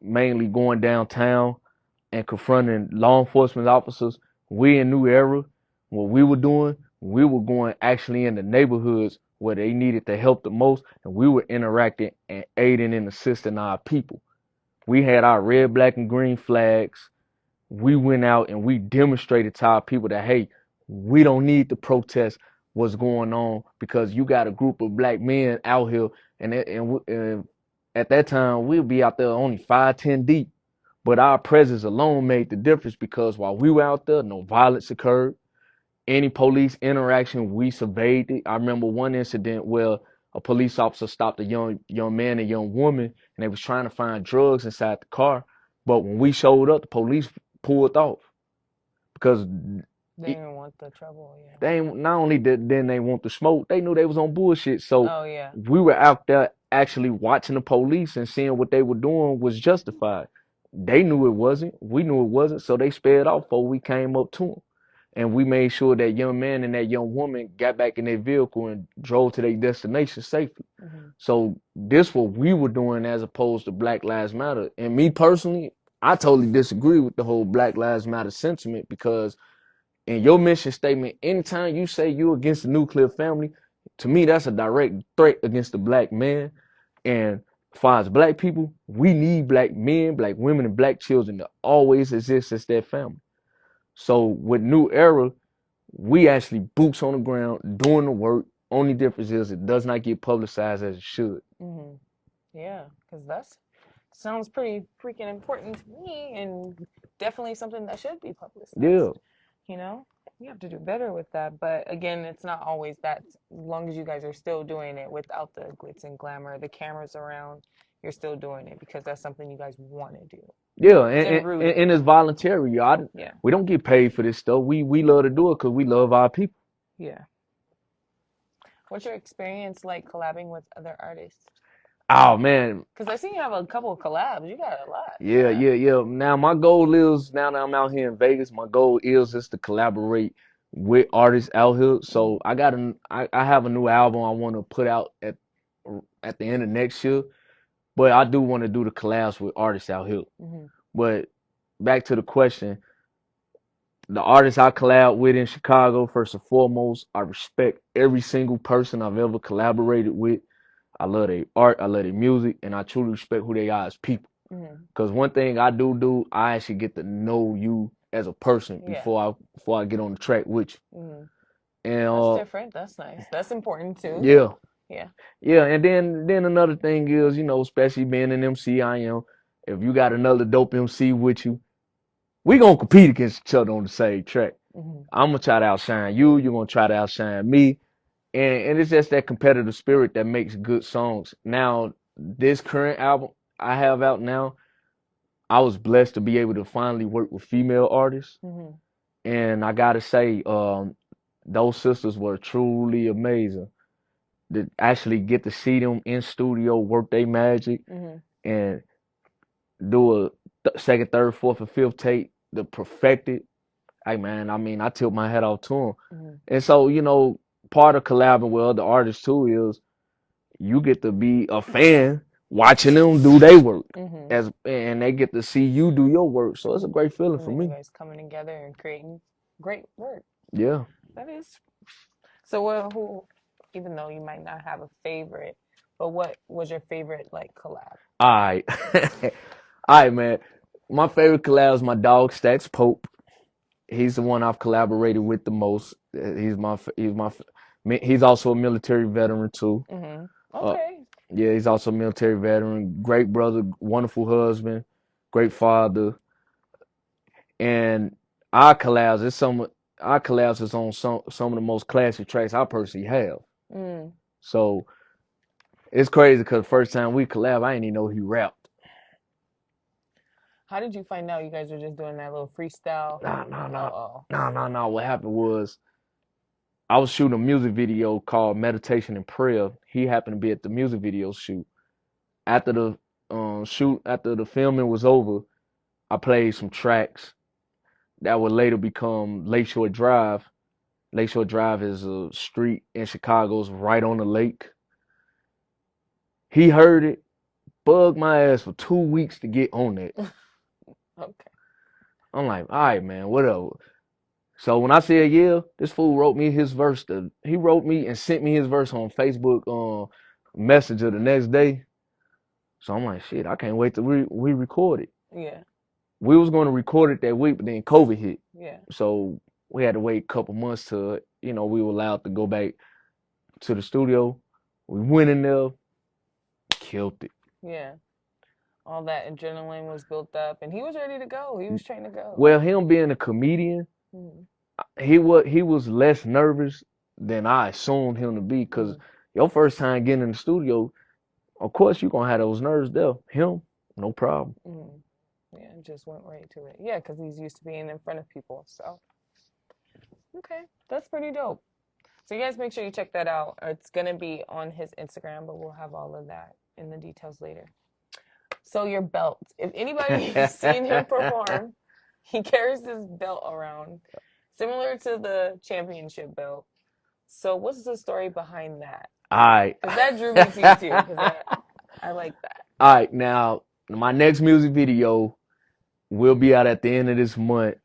mainly going downtown and confronting law enforcement officers. We in New Era, what we were doing, we were going actually in the neighborhoods where they needed the help the most, and we were interacting and aiding and assisting our people. We had our red, black, and green flags. We went out and we demonstrated to our people that, hey, we don't need to protest what's going on because you got a group of black men out here, and at that time we'd be out there only 5, 10 deep, but our presence alone made the difference because while we were out there, no violence occurred. Any police interaction, we surveyed it. I remember one incident where a police officer stopped a young man and young woman, and they was trying to find drugs inside the car. But when we showed up, the police pulled off because They didn't want the trouble, yeah. they not only did then they want the smoke, they knew they was on bullshit. So Oh, yeah. we were out there actually watching the police and seeing what they were doing was justified. They knew it wasn't. We knew it wasn't. So they sped off before we came up to them. And we made sure that young man and that young woman got back in their vehicle and drove to their destination safely. Mm-hmm. So this what we were doing as opposed to Black Lives Matter. And me personally, I totally disagree with the whole Black Lives Matter sentiment because in your mission statement, anytime you say you're against the nuclear family, to me that's a direct threat against the black man. And as far as black people, we need black men, black women, and black children to always exist as their family. So with New Era, we actually boots on the ground doing the work. Only difference is it does not get publicized as it should. Mm-hmm. Yeah, because that's sounds pretty freaking important to me, and definitely something that should be publicized. Yeah. You know, you have to do better with that. But again, it's not always that. As long as you guys are still doing it without the glitz and glamour, the cameras around, you're still doing it because that's something you guys want to do. Yeah, rooted. and it's voluntary, y'all. Yeah. We don't get paid for this stuff. We love to do it because we love our people. Yeah. What's your experience like collabing with other artists? Oh man, Because I see you have a couple of collabs. You got a lot. yeah. Now my goal is now that I'm out here in Vegas, my goal is just to collaborate with artists out here. So I have a new album I want to put out at the end of next year, but I do want to do the collabs with artists out here. Mm-hmm. But back to the question, the artists I collab with in Chicago, first and foremost, I respect every single person I've ever collaborated with. I love their art, I love their music, and I truly respect who they are as people. Mm-hmm. Because one thing I do, I actually get to know you as a person Yeah. before I get on the track with you. Mm-hmm. And That's different. That's nice. That's important too. yeah, Yeah. yeah. And then another thing is, especially being an MC, I am. If you got another dope MC with you, we gonna compete against each other on the same track. Mm-hmm. I'm gonna try to outshine you. You're gonna try to outshine me. And it's just that competitive spirit that makes good songs. Now, this current album I have out now, I was blessed to be able to finally work with female artists. Mm-hmm. And I gotta say, those sisters were truly amazing. To actually get to see them in studio, work their magic, Mm-hmm. and do a second, third, fourth, and fifth take to perfect it. Hey man, I mean, I tilt my hat off to them. Mm-hmm. And so, part of collabing with other artists too is you get to be a fan watching them do their work, Mm-hmm. and they get to see you do your work. So it's a great feeling And for then me. you guys coming together and creating great work. Yeah. That is. So, who, even though you might not have a favorite, but what was your favorite like collab? All right. All right, man. My favorite collab is my dog Stacks Pope. He's the one I've collaborated with the most. He's also a military veteran too. Mm-hmm. Uh, Okay. yeah, he's also a military veteran. Great brother, wonderful husband, great father. And our collabs is on some of the most classic tracks I personally have. Mm. So it's crazy because the first time we collab, I didn't even know he rapped. How did you find out you guys were just doing that little freestyle? Nah. What happened was I was shooting a music video called Meditation and Prayer. He happened to be at the music video shoot. After the after the filming was over, I played some tracks that would later become Lakeshore Drive. Lakeshore Drive is a street in Chicago, it's right on the lake. He heard it, bugged my ass for 2 weeks to get on that. Okay. I'm like, all right, man, whatever. So when I said yeah, this fool wrote me his verse. He wrote me and sent me his verse on Facebook Messenger the next day. So I'm like, shit, I can't wait till we record it. Yeah. We was going to record it that week, but then COVID hit. Yeah. So we had to wait a couple months till, we were allowed to go back to the studio. We went in there, killed it. Yeah. All that adrenaline was built up, and he was ready to go. He was trained to go. Well, him being a comedian, he was less nervous than I assumed him to be. Cause your first time getting in the studio, of course you're gonna have those nerves there. Him, no problem. Yeah, just went right to it. Yeah, because he's used to being in front of people. So, okay, that's pretty dope. So you guys make sure you check that out. It's gonna be on his Instagram, but we'll have all of that in the details later. So your belt. If anybody's seen him perform, he carries this belt around, similar to the championship belt. So what's the story behind that? All right. Because that drew me to you too. Because I like that. All right, now my next music video will be out at the end of this month,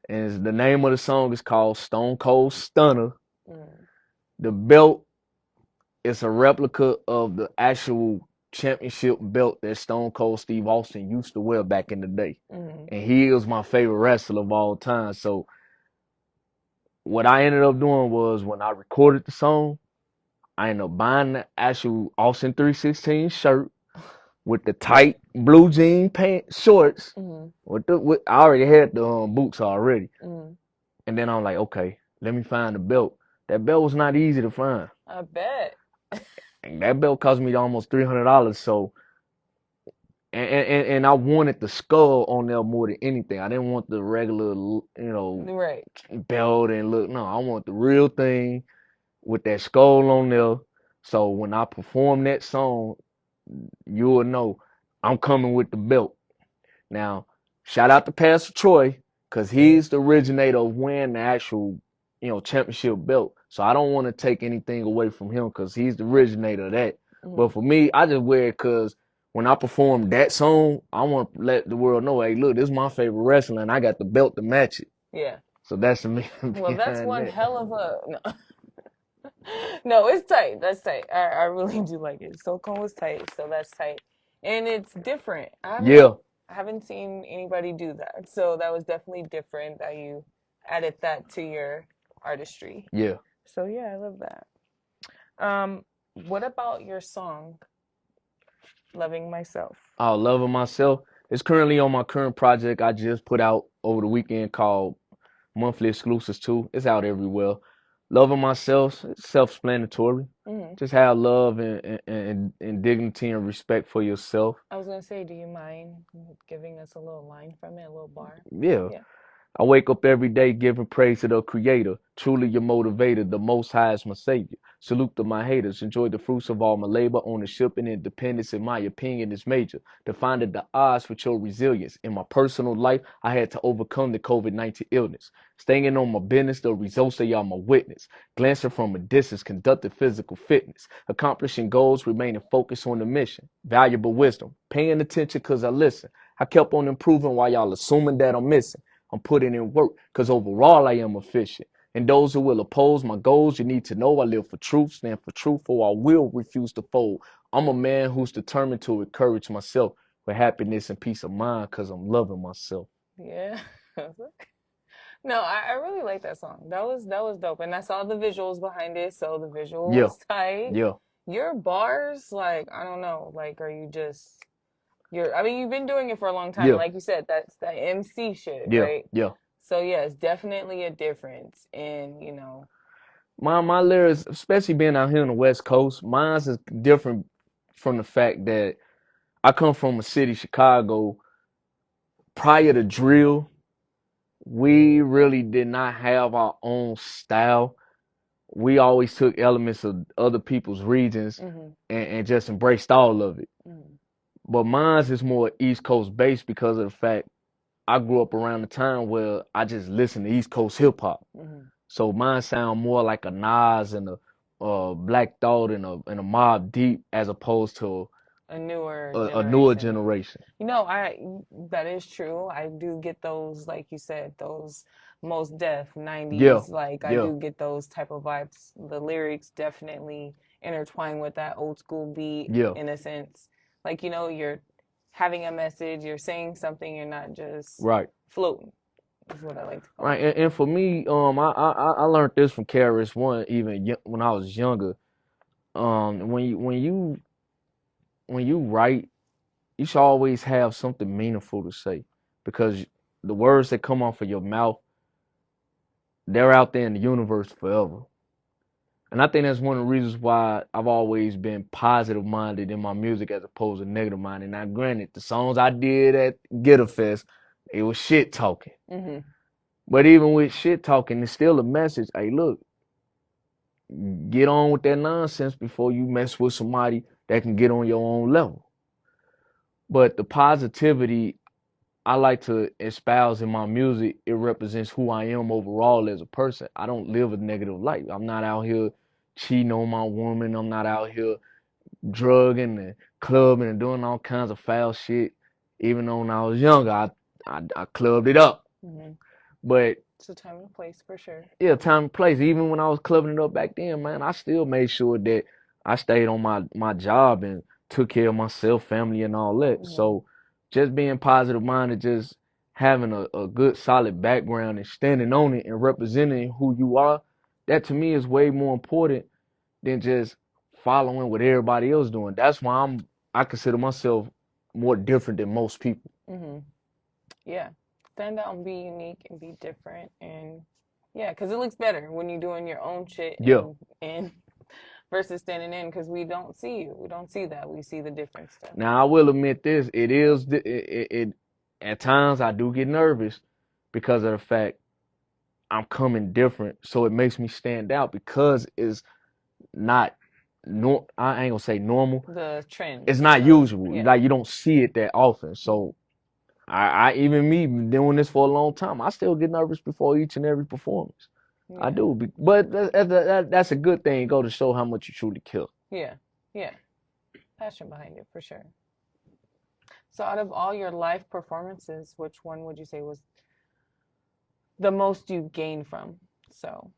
and the name of the song is called Stone Cold Stunner. The belt is a replica of the actual championship belt that Stone Cold Steve Austin used to wear back in the day. And he is my favorite wrestler of all time. So what I ended up doing was when I recorded the song, I ended up buying the actual Austin 316 shirt with the tight blue jean pants, shorts. I already had the boots already. And then I'm like, okay, let me find the belt. That belt was not easy to find. I bet. And that belt cost me almost $300. So, and I wanted the skull on there more than anything. I didn't want the regular, right, belt and look. No, I want the real thing with that skull on there. So when I perform that song, you will know I'm coming with the belt. Now, shout out to Pastor Troy, because he's the originator of wearing the actual, championship belt. So I don't want to take anything away from him because he's the originator of that. But for me, I just wear it because when I perform that song, I want to let the world know, hey, look, this is my favorite wrestler, and I got the belt to match it. Yeah. So that's the meaning Well, that's behind one that. hell of a no. No, it's tight. That's tight. I really do like it. SoCon was tight, so that's tight. And it's different. Yeah, I haven't seen anybody do that. So that was definitely different that you added that to your artistry. yeah. So yeah, I love that. Um, what about your song, Loving Myself? Loving Myself. It's currently on my current project I just put out over the weekend called Monthly Exclusives 2. It's out everywhere. Loving Myself, it's self-explanatory. Hmm. Just have love and dignity and respect for yourself. I was gonna say, do you mind giving us a little line from it, a little bar? Yeah. Yeah. I wake up every day giving praise to the Creator. Truly your motivator, the Most High is my Savior. Salute to my haters. Enjoy the fruits of all my labor. Ownership and independence, in my opinion, is major. Defining the odds with your resilience. In my personal life, I had to overcome the COVID-19 illness. Staying on my business, the results they are my witness. Glancing from a distance, conducting physical fitness. Accomplishing goals, remaining focused on the mission. Valuable wisdom. Paying attention because I listen. I kept on improving while y'all assuming that I'm missing. I'm putting in work because overall I am efficient. And those who will oppose my goals, you need to know I live for truth, stand for truth, or I will refuse to fold. I'm a man who's determined to encourage myself with happiness and peace of mind because I'm loving myself. Yeah. No, I really like that song. That was dope. And I saw the visuals behind it, so the visual Yeah, was tight. yeah, Your bars, like, I don't know, like are you just I mean, you've been doing it for a long time, and yeah, like you said, that's that MC shit, yeah, right? yeah. So yeah, it's definitely a difference in, My lyrics, especially being out here on the West Coast, mine's is different from the fact that I come from a city, Chicago. Prior to drill, we really did not have our own style. We always took elements of other people's regions mm-hmm, and just embraced all of it. mm-hmm, But mine's is more East Coast based because of the fact I grew up around the time where I just listened to East Coast hip hop. mm-hmm. So mine sound more like a Nas and a Black Thought and a Mobb Deep as opposed to A newer a newer generation. generation. I that is true. I do get those, like you said, those most def Yeah, 90s. Like I yeah, do get those type of vibes. The lyrics definitely intertwine with that old school beat yeah. in a sense. Like, you're having a message, you're saying something, you're not just Right. floating, is what I like to call Right, and for me, I learned this from KRS One even when I was younger. When you write, you should always have something meaningful to say because the words that come off of your mouth, they're out there in the universe forever. And I think that's one of the reasons why I've always been positive minded in my music as opposed to negative minded. Now, granted, the songs I did at Get a Fest, it was shit talking. it. Mm-hmm. But even with shit talking, it's still a message. Hey, look, get on with that nonsense before you mess with somebody that can get on your own level. But the positivity I like to espouse in my music, it represents who I am overall as a person. I don't live a negative life. I'm not out here cheating on my woman. I'm not out here drugging and clubbing and doing all kinds of foul shit. Even though when I was younger, I clubbed it up. Mm-hmm. But It's a time and a place for sure. yeah, time and place. Even when I was clubbing it up back then, man, I still made sure that I stayed on my job and took care of myself, family, and all that. Mm-hmm. So just being positive minded, just having a good solid background and standing on it and representing who you are, that to me is way more important than just following what everybody else doing. That's why I consider myself more different than most people. Mm-hmm. Yeah. Stand out and be unique and be different, and yeah, because it looks better when you're doing your own shit Yeah. and versus standing in, because we don't see you. We don't see that. We see the different stuff. Now I will admit this: it at times I do get nervous because of the fact I'm coming different, so it makes me stand out because it's not I ain't gonna say normal. The trend. It's not usual. Yeah. Like you don't see it that often. So I even me doing this for a long time, I still get nervous before each and every performance. I Yeah. do, but that's a good thing. Go to show how much you truly care. Yeah. Yeah. Passion behind it for sure. So out of all your live performances, which one would you say was the most you gained from? So,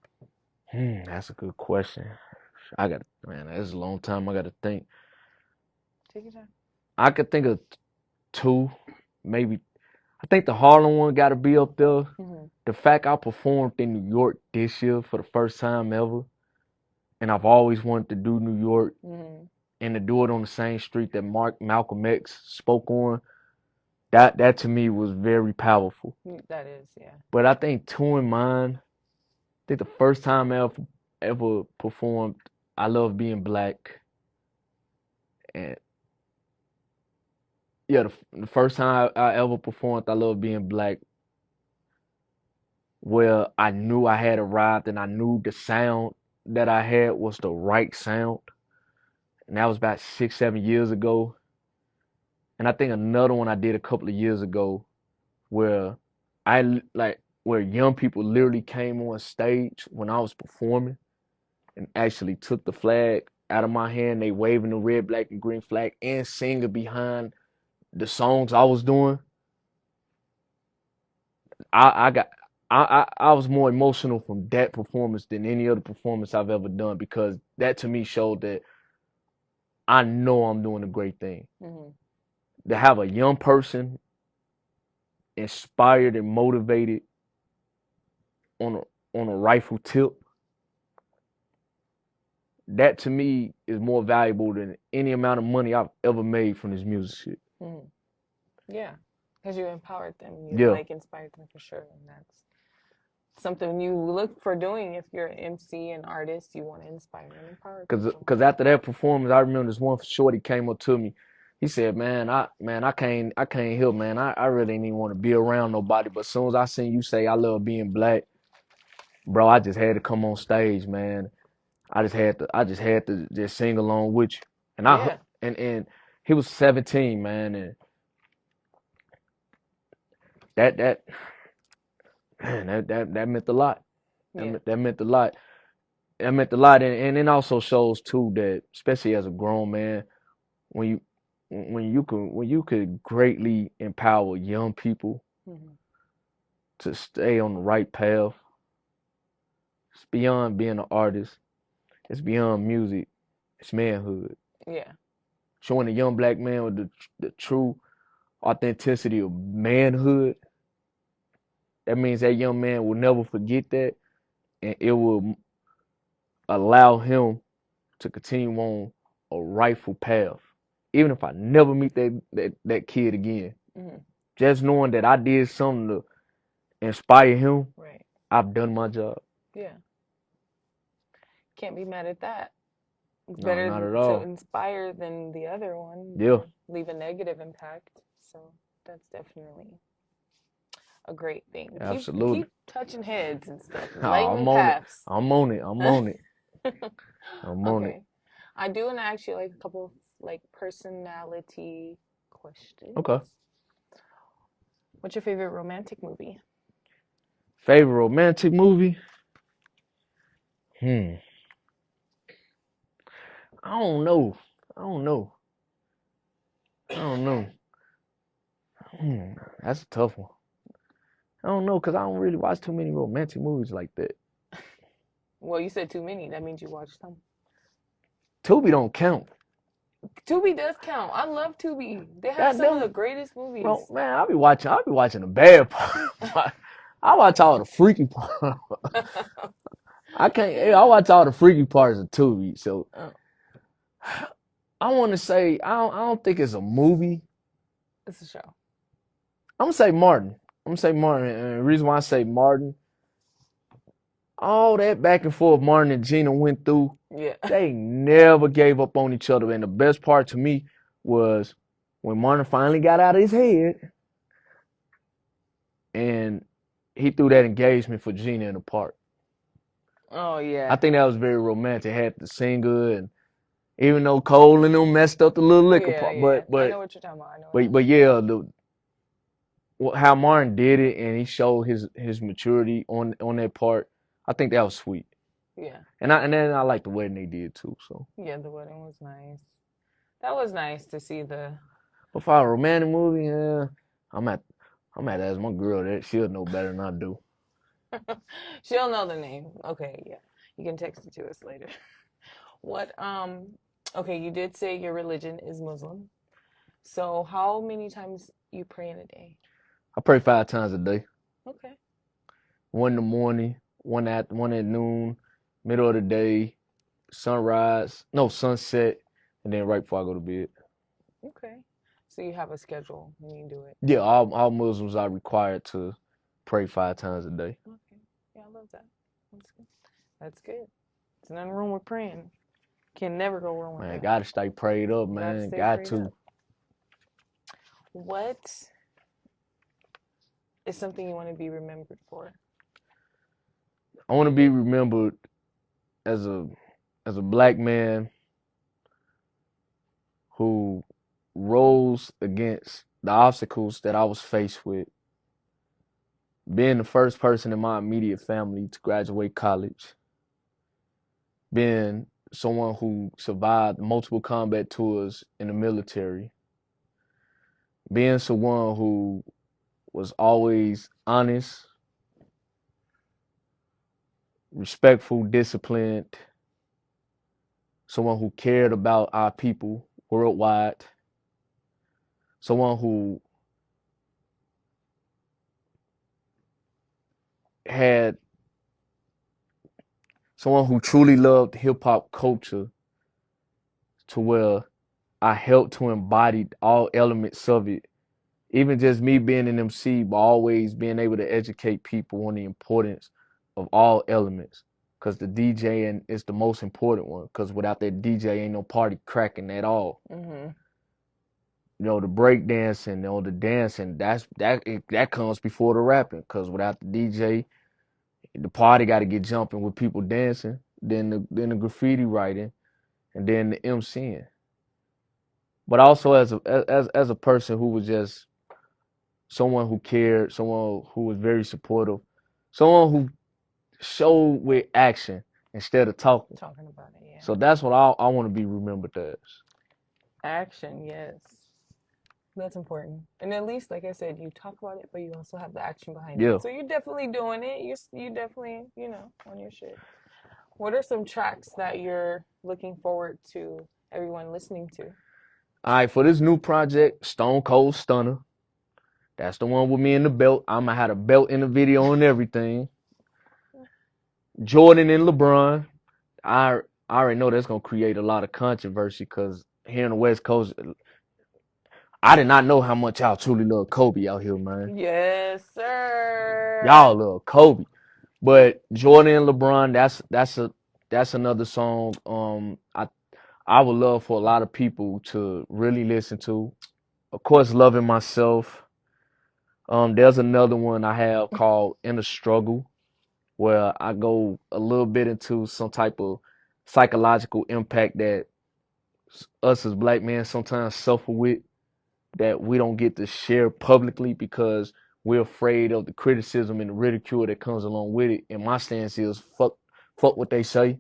That's a good question. Man, that's a long time. I gotta think. take your time. I could think of two, maybe. I think the Harlem one got to be up there. Mm-hmm. The fact I performed in New York this year for the first time ever, and I've always wanted to do New York Mm-hmm. and to do it on the same street that Malcolm X spoke on. That to me was very powerful. That is, yeah. But I think two in mine. I think the first time I ever performed, I Love Being Black, and yeah, the first time I ever performed I Love Being Black, where I knew I had arrived and I knew the sound that I had was the right sound. And that was about 6, 7 years ago. And I think another one I did a couple of years ago where where young people literally came on stage when I was performing and actually took the flag out of my hand. They waving the red, black, and green flag and singing behind the songs I was doing. I got I was more emotional from that performance than any other performance I've ever done, because that to me showed that I know I'm doing a great thing. Mm-hmm. To have a young person inspired and motivated on a rifle tip, that to me is more valuable than any amount of money I've ever made from this music shit. Mm-hmm. Yeah, because you empowered them, you Yeah, like inspired them for sure, and that's something you look for doing if you're an MC and artist. You want to inspire and empower people. cause after that performance, I remember this one shorty came up to me. He said, I can't help, man. I really didn't even want to be around nobody. But as soon as I seen you say I love being black, bro, I just had to come on stage, man. I just had to just sing along with you. And Yeah, and he was 17, man, and that man, that meant a lot. yeah, That meant a lot. That meant a lot, and it also shows too that, especially as a grown man, when you could greatly empower young people mm-hmm. to stay on the right path. It's beyond being an artist. It's beyond music. It's manhood. Yeah, Showing a young black man with the true authenticity of manhood. That means that young man will never forget that, and it will allow him to continue on a rightful path. Even if I never meet that kid again, mm-hmm. just knowing that I did something to inspire him, Right, I've done my job. yeah. Can't be mad at that. It's No, better not at to all. inspire than the other one, Yeah, leave a negative impact. So that's definitely a great thing. absolutely. Keep touching heads and stuff, Oh, lighting I'm on it. paths. I'm on it. I'm on it. I'm on it. Okay, I do want to ask you like a couple of like personality questions. Okay. What's your favorite romantic movie? Favorite romantic movie? Hmm. I don't know. I don't know. I don't know. That's a tough one. I don't know, because I don't really watch too many romantic movies like that. Well, you said too many. That means you watched them. Tubi don't count. Tubi does count. I love Tubi. They have That some of the them, greatest movies. bro, man, I'll be watching the bad part. I watch all the freaky part. I watch all the freaky parts of Tubi. So Oh, I want to say, I don't think it's a movie. it's a show. I'm gonna say Martin. I'm gonna say Martin. And the reason why I say Martin, all that back and forth Martin and Gina went through, Yeah. they never gave up on each other. And the best part to me was when Martin finally got out of his head and he threw that engagement for Gina in the park. Oh I yeah. think that was very romantic. Had the singer, and even though Cole and them messed up the little liquor Yeah, part, yeah. I know what you're talking about. I know what but yeah, how Martin did it, and he showed his maturity on that part. I think that was sweet. Yeah. And then I like the wedding they did too. So Yeah, the wedding was nice. That was nice to see the But for a romantic movie, yeah, I'm at I'm at ask my girl that she'll know better than I do. She'll know the name. Okay, yeah. You can text it to us later. What okay, you did say your religion is Muslim. So how many times you pray in a day? I pray 5 times a day. Okay. One in the morning, one at noon, middle of the day, sunrise, no sunset, and then right before I go to bed. Okay. So you have a schedule when you do it. Yeah, all Muslims are required to pray 5 times a day. Okay. Yeah, I love that. That's good. That's good. There's nothing wrong with praying. Can never go wrong with Man, that. gotta stay prayed up, Gotta man. stay Got prayed to. up. What is something you want to be remembered for? I want to be remembered as a black man who rose against the obstacles that I was faced with. Being the first person in my immediate family to graduate college, being someone who survived multiple combat tours in the military, being someone who was always honest, respectful, disciplined, someone who cared about our people worldwide, someone who had someone who truly loved hip hop culture to where I helped to embody all elements of it. Even just me being an MC, but always being able to educate people on the importance of all elements. Because the DJing is the most important one. Because without that DJ, ain't no party cracking at all. Mm-hmm. You know, the break dancing, you know, the dancing, that comes before the rapping. Because without the DJ, the party got to get jumping with people dancing, then the graffiti writing, and then the MCing. But also as a person who was just someone who cared, someone who was very supportive, someone who showed with action instead of talking. Talking about it, yeah. So that's what I want to be remembered as. Action, yes. That's important. And at least, like I said, you talk about it, but you also have the action behind Yeah. it. So you're definitely doing it. You definitely, on your shit. What are some tracks that you're looking forward to everyone listening to? All right, for this new project, Stone Cold Stunner. That's the one with me in the belt. I'm gonna have a belt in the video and everything. Jordan and LeBron. I already know that's gonna create a lot of controversy because here in the West Coast, I did not know how much y'all truly love Kobe out here, man. Yes, sir. Y'all love Kobe. But Jordan and LeBron, that's another song I would love for a lot of people to really listen to. Of course, Loving Myself. There's another one I have called Inner Struggle, where I go a little bit into some type of psychological impact that us as black men sometimes suffer with that we don't get to share publicly because we're afraid of the criticism and the ridicule that comes along with it. And my stance is fuck what they say.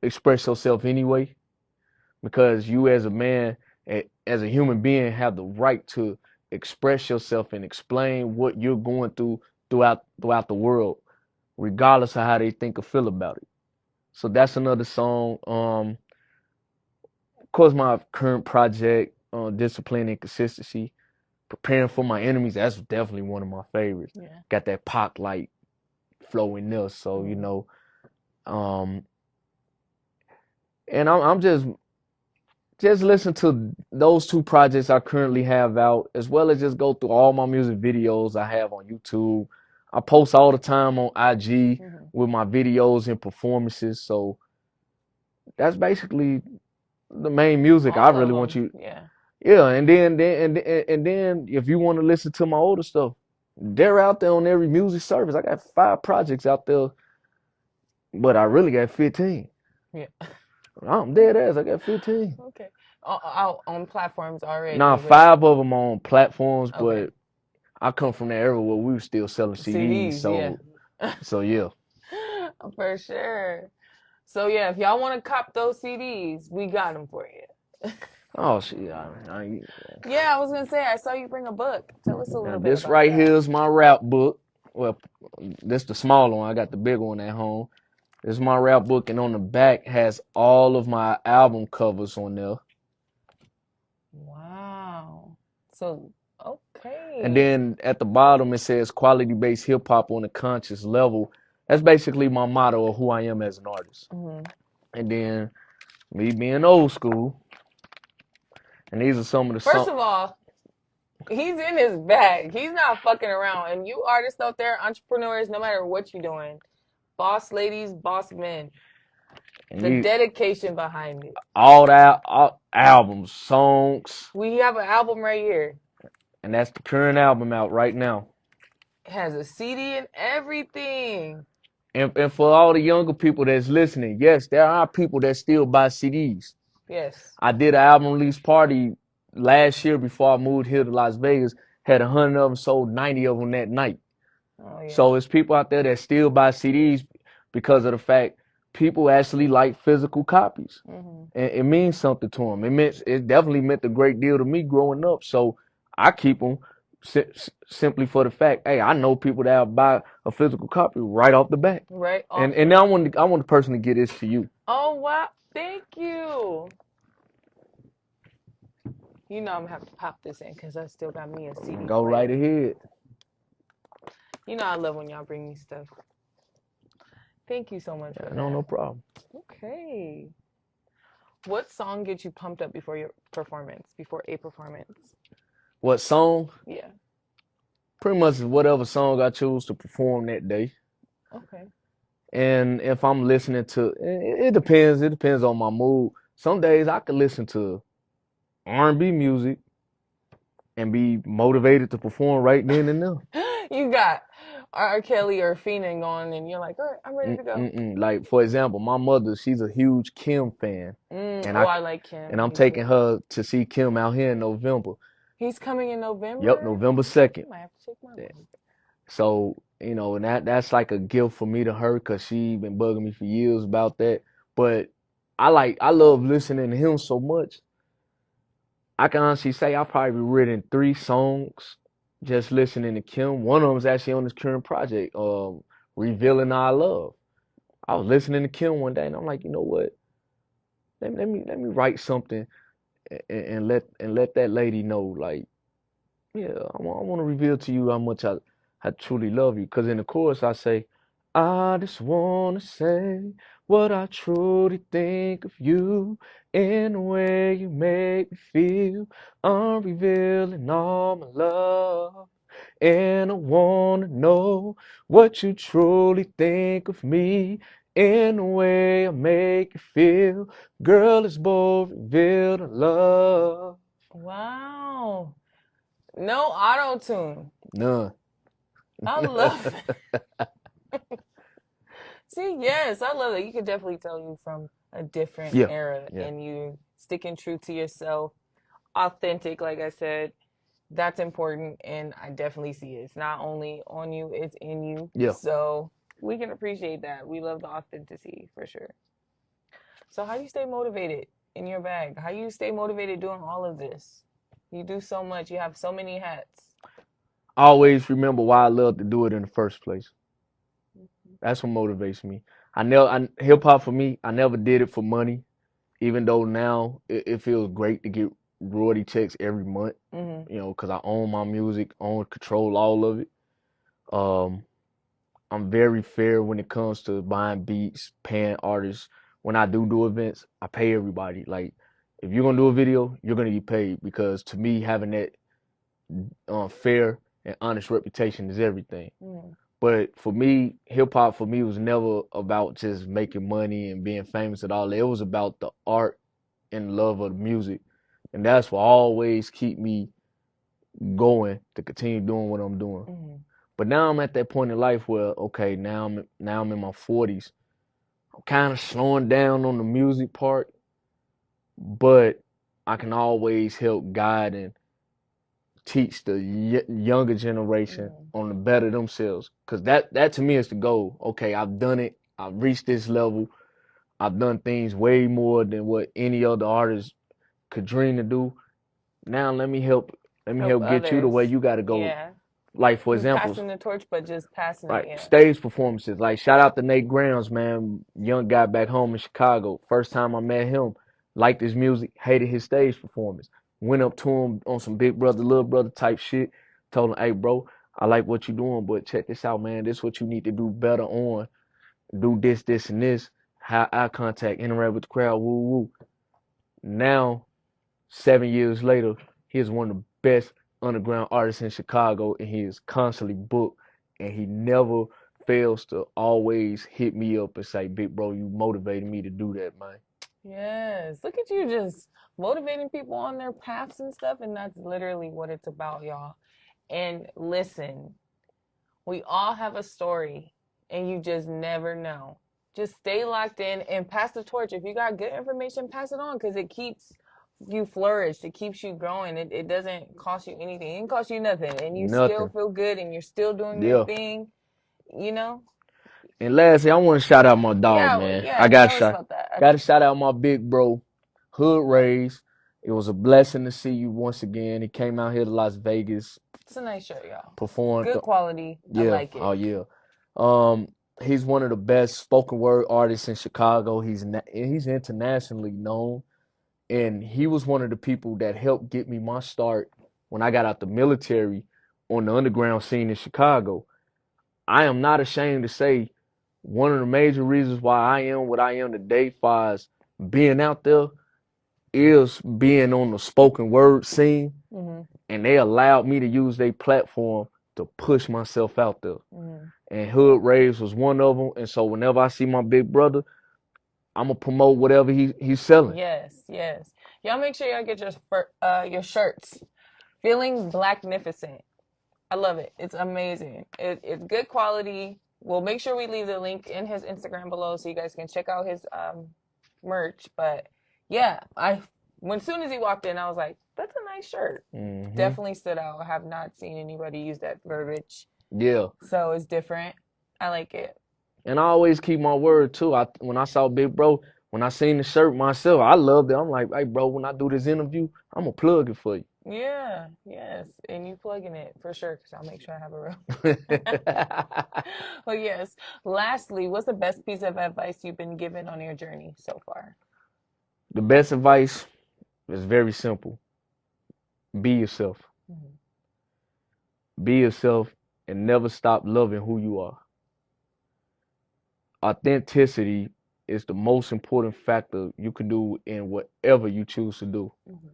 Express yourself anyway, because you as a man, as a human being, have the right to express yourself and explain what you're going through throughout the world, regardless of how they think or feel about it. So that's another song. Of course, my current project, Discipline and Consistency, Preparing for My Enemies, that's definitely one of my favorites. Yeah. Got that pop like flow in there, so Mhm. And I'm just listen to those two projects I currently have out, as well as just go through all my music videos I have on YouTube. I post all the time on IG with my videos and performances, so that's basically the main music I really want you. Yeah, and then if you want to listen to my older stuff, they're out there on every music service. I got 5 projects out there, but I really got 15. Yeah. I'm dead ass. I got 15. Okay. Out on platforms already. Nah, but 5 of them on platforms, Okay. but I come from the era where we were still selling CDs, so yeah. For sure. So yeah, if y'all want to cop those CDs, we got them for you. Oh shit! Yeah, I was gonna say I saw you bring a book. Tell us a Now little bit this about right that. here is my rap book. Well, this the smaller one. I got the bigger one at home. This is my rap book, and on the back has all of my album covers on there. Wow. So And okay. then at the bottom it says quality based hip hop on a conscious level. That's basically my motto of who I am as an artist. Hmm. And then me being old school, and these are some of the First songs. of all, he's in his bag. He's not fucking around. And you artists out there, entrepreneurs, no matter what you're doing, boss ladies, boss men, And the these dedication behind it. all albums, songs, We have an album right here. and that's the current album out right now. It has a CD and everything. And for all the younger people that's listening, yes, there are people that still buy CDs. Yes. I did an album release party last year before I moved here to Las Vegas. Had 100 of them sold, 90 of them that night. Oh yeah. So it's people out there that still buy CDs because of the fact people actually like physical copies. Hmm. And it means something to them. It definitely meant a great deal to me growing up. So I keep them simply for the fact, hey, I know people that buy a physical copy right off the bat. Right off. And I want the person to get this to you. Oh wow. Thank you. You know I'm gonna have to pop this in because I still got me a CD Go player. right ahead. You know I love when y'all bring me stuff. Thank you so much for that. No problem. Okay. What song gets you pumped up before your performance? Before a performance? What song? Yeah. Pretty much whatever song I choose to perform that day. Okay. And if I'm listening to, it depends. It depends on my mood. Some days I could listen to R&B music and be motivated to perform right then and there. You got R. Kelly or Feenan going, and you're like, all right, I'm ready to go. Like for example, my mother, she's a huge Kim fan, and I like him. and I'm He's taking good. her to see Kim out here in November. He's coming in November. Yep, November 2nd. I might have to take my Yeah. mom. So, and that's like a gift for me to her because she been bugging me for years about that. But I love listening to him so much. I can honestly say I've probably written 3 songs just listening to Kim. One of them is actually on this current project, Revealing Our Love. I was listening to Kim one day and I'm like, you know what? Let me write something and let that lady know, like, yeah, I want to reveal to you how much I truly love you. Because in the chorus, I say, I just want to say what I truly think of you in the way you make me feel. I'm revealing all my love. And I want to know what you truly think of me in the way I make you feel. Girl, it's both revealed and love. Wow. No auto tune. None. I love it. See, yes, I love it. You could definitely tell you from a different Yeah, era yeah. and you sticking true to yourself, authentic, like I said. That's important, and I definitely see it. It's not only on you, it's in you. Yeah. So we can appreciate that. We love the authenticity for sure. So how do you stay motivated in your bag? How do you stay motivated doing all of this? You do so much. You have so many hats. Always remember why I love to do it in the first place. That's what motivates me. Hip hop for me, I never did it for money, even though now it feels great to get royalty checks every month, Mm-hmm. because I own my music, control all of it. Um, I'm very fair when it comes to buying beats, paying artists. When I do events, I pay everybody. Like, if you're gonna do a video, you're gonna get paid because to me, having that fair and honest reputation is everything. Mm-hmm. But for me, hip hop for me was never about just making money and being famous at all. It was about the art and love of the music. And that's what always keep me going to continue doing what I'm doing. Mm-hmm. But now I'm at that point in life where, okay, now I'm in my 40s. I'm kind of slowing down on the music part, but I can always help guide and teach the younger generation on the better themselves. Because that to me is the goal. Okay, I've done it. I've reached this level. I've done things way more than what any other artist Kadrina do. Now let me help Help get you the way others. you gotta go. Yeah. Like for You example, passing the torch, but just passing it. right, Yeah. stage performances. Like shout out to Nate Grams, man, young guy back home in Chicago. First time I met him, liked his music, hated his stage performance. Went up to him on some big brother, little brother type shit. Told him, hey bro, I like what you're doing, but check this out, man. This is what you need to do better on. Do this, this, and this. Have eye contact, interact with the crowd, woo woo. Now 7 years later, he is one of the best underground artists in Chicago, and he is constantly booked, and he never fails to always hit me up and say, "Big bro, you motivated me to do that, man." Yes. Look at you just motivating people on their paths and stuff, and that's literally what it's about, y'all. And listen, we all have a story, and you just never know. Just stay locked in and pass the torch. If you got good information, pass it on because it keeps you flourished. It keeps you growing. It doesn't cost you anything. It didn't cost you nothing. And you still Nothing. feel good and you're still doing your Yeah. thing, you know? And lastly, I want to shout out my dog, Yeah, man. yeah. I got Tell us shot. about that. Got to shout out my big bro, Hood Rays. It was a blessing to see you once again. He came out here to Las Vegas, It's a nice shirt, y'all. performed. Good quality. I Yeah. like it. Oh yeah. He's one of the best spoken word artists in Chicago. He's internationally known, and he was one of the people that helped get me my start when I got out the military on the underground scene in Chicago. I am not ashamed to say one of the major reasons why I am what I am today, far as being out there, is being on the spoken word scene, Mm-hmm. and they allowed me to use their platform to push myself out there. Mm-hmm. And Hood Raves was one of them. And so whenever I see my big brother, I'm gonna promote whatever he's selling. Yes, yes. Y'all make sure y'all get your shirts. Feeling Blacknificent. I love it. It's amazing. It's good quality. We'll make sure we leave the link in his Instagram below so you guys can check out his merch. But yeah, as soon as he walked in, I was like, that's a nice shirt. Mm-hmm. Definitely stood out. I have not seen anybody use that verbiage. Yeah. So it's different. I like it. And I always keep my word too. When I saw Big Bro, when I seen the shirt myself, I loved it. I'm like, hey bro, when I do this interview, I'm gonna plug it for you. Yeah, yes. And you plugging it for sure because I'll make sure I have a room. But yes, lastly, what's the best piece of advice you've been given on your journey so far? The best advice is very simple. Be yourself. Mm-hmm. Be yourself and never stop loving who you are. Authenticity is the most important factor you can do in whatever you choose to do. Mm-hmm.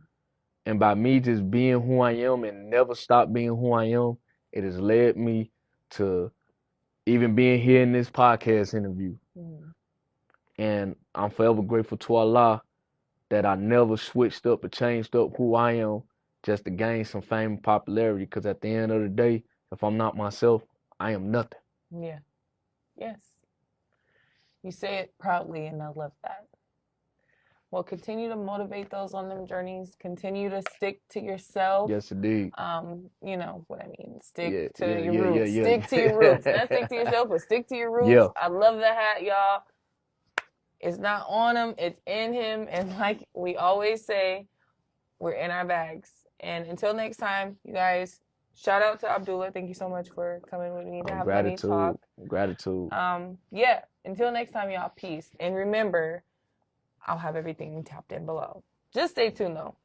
And by me just being who I am and never stop being who I am, it has led me to even being here in this podcast interview. Mm-hmm. And I'm forever grateful to Allah that I never switched up or changed up who I am just to gain some fame and popularity. Because at the end of the day, if I'm not myself, I am nothing. Yeah. Yes. You say it proudly, and I love that. Well, continue to motivate those on them journeys. Continue to stick to yourself. Yes, indeed. You know what I mean. Stick Yeah, to yeah, your yeah, roots. yeah, yeah. Stick to your roots. Not stick to yourself, but stick to your roots. Yeah. I love the hat, y'all. It's not on him, it's in him. And like we always say, we're in our bags. And until next time, you guys, shout out to Abdullah. Thank you so much for coming with me to have money talk. Gratitude. Yeah. Until next time, y'all, peace. And remember, I'll have everything tapped in below. Just stay tuned, though.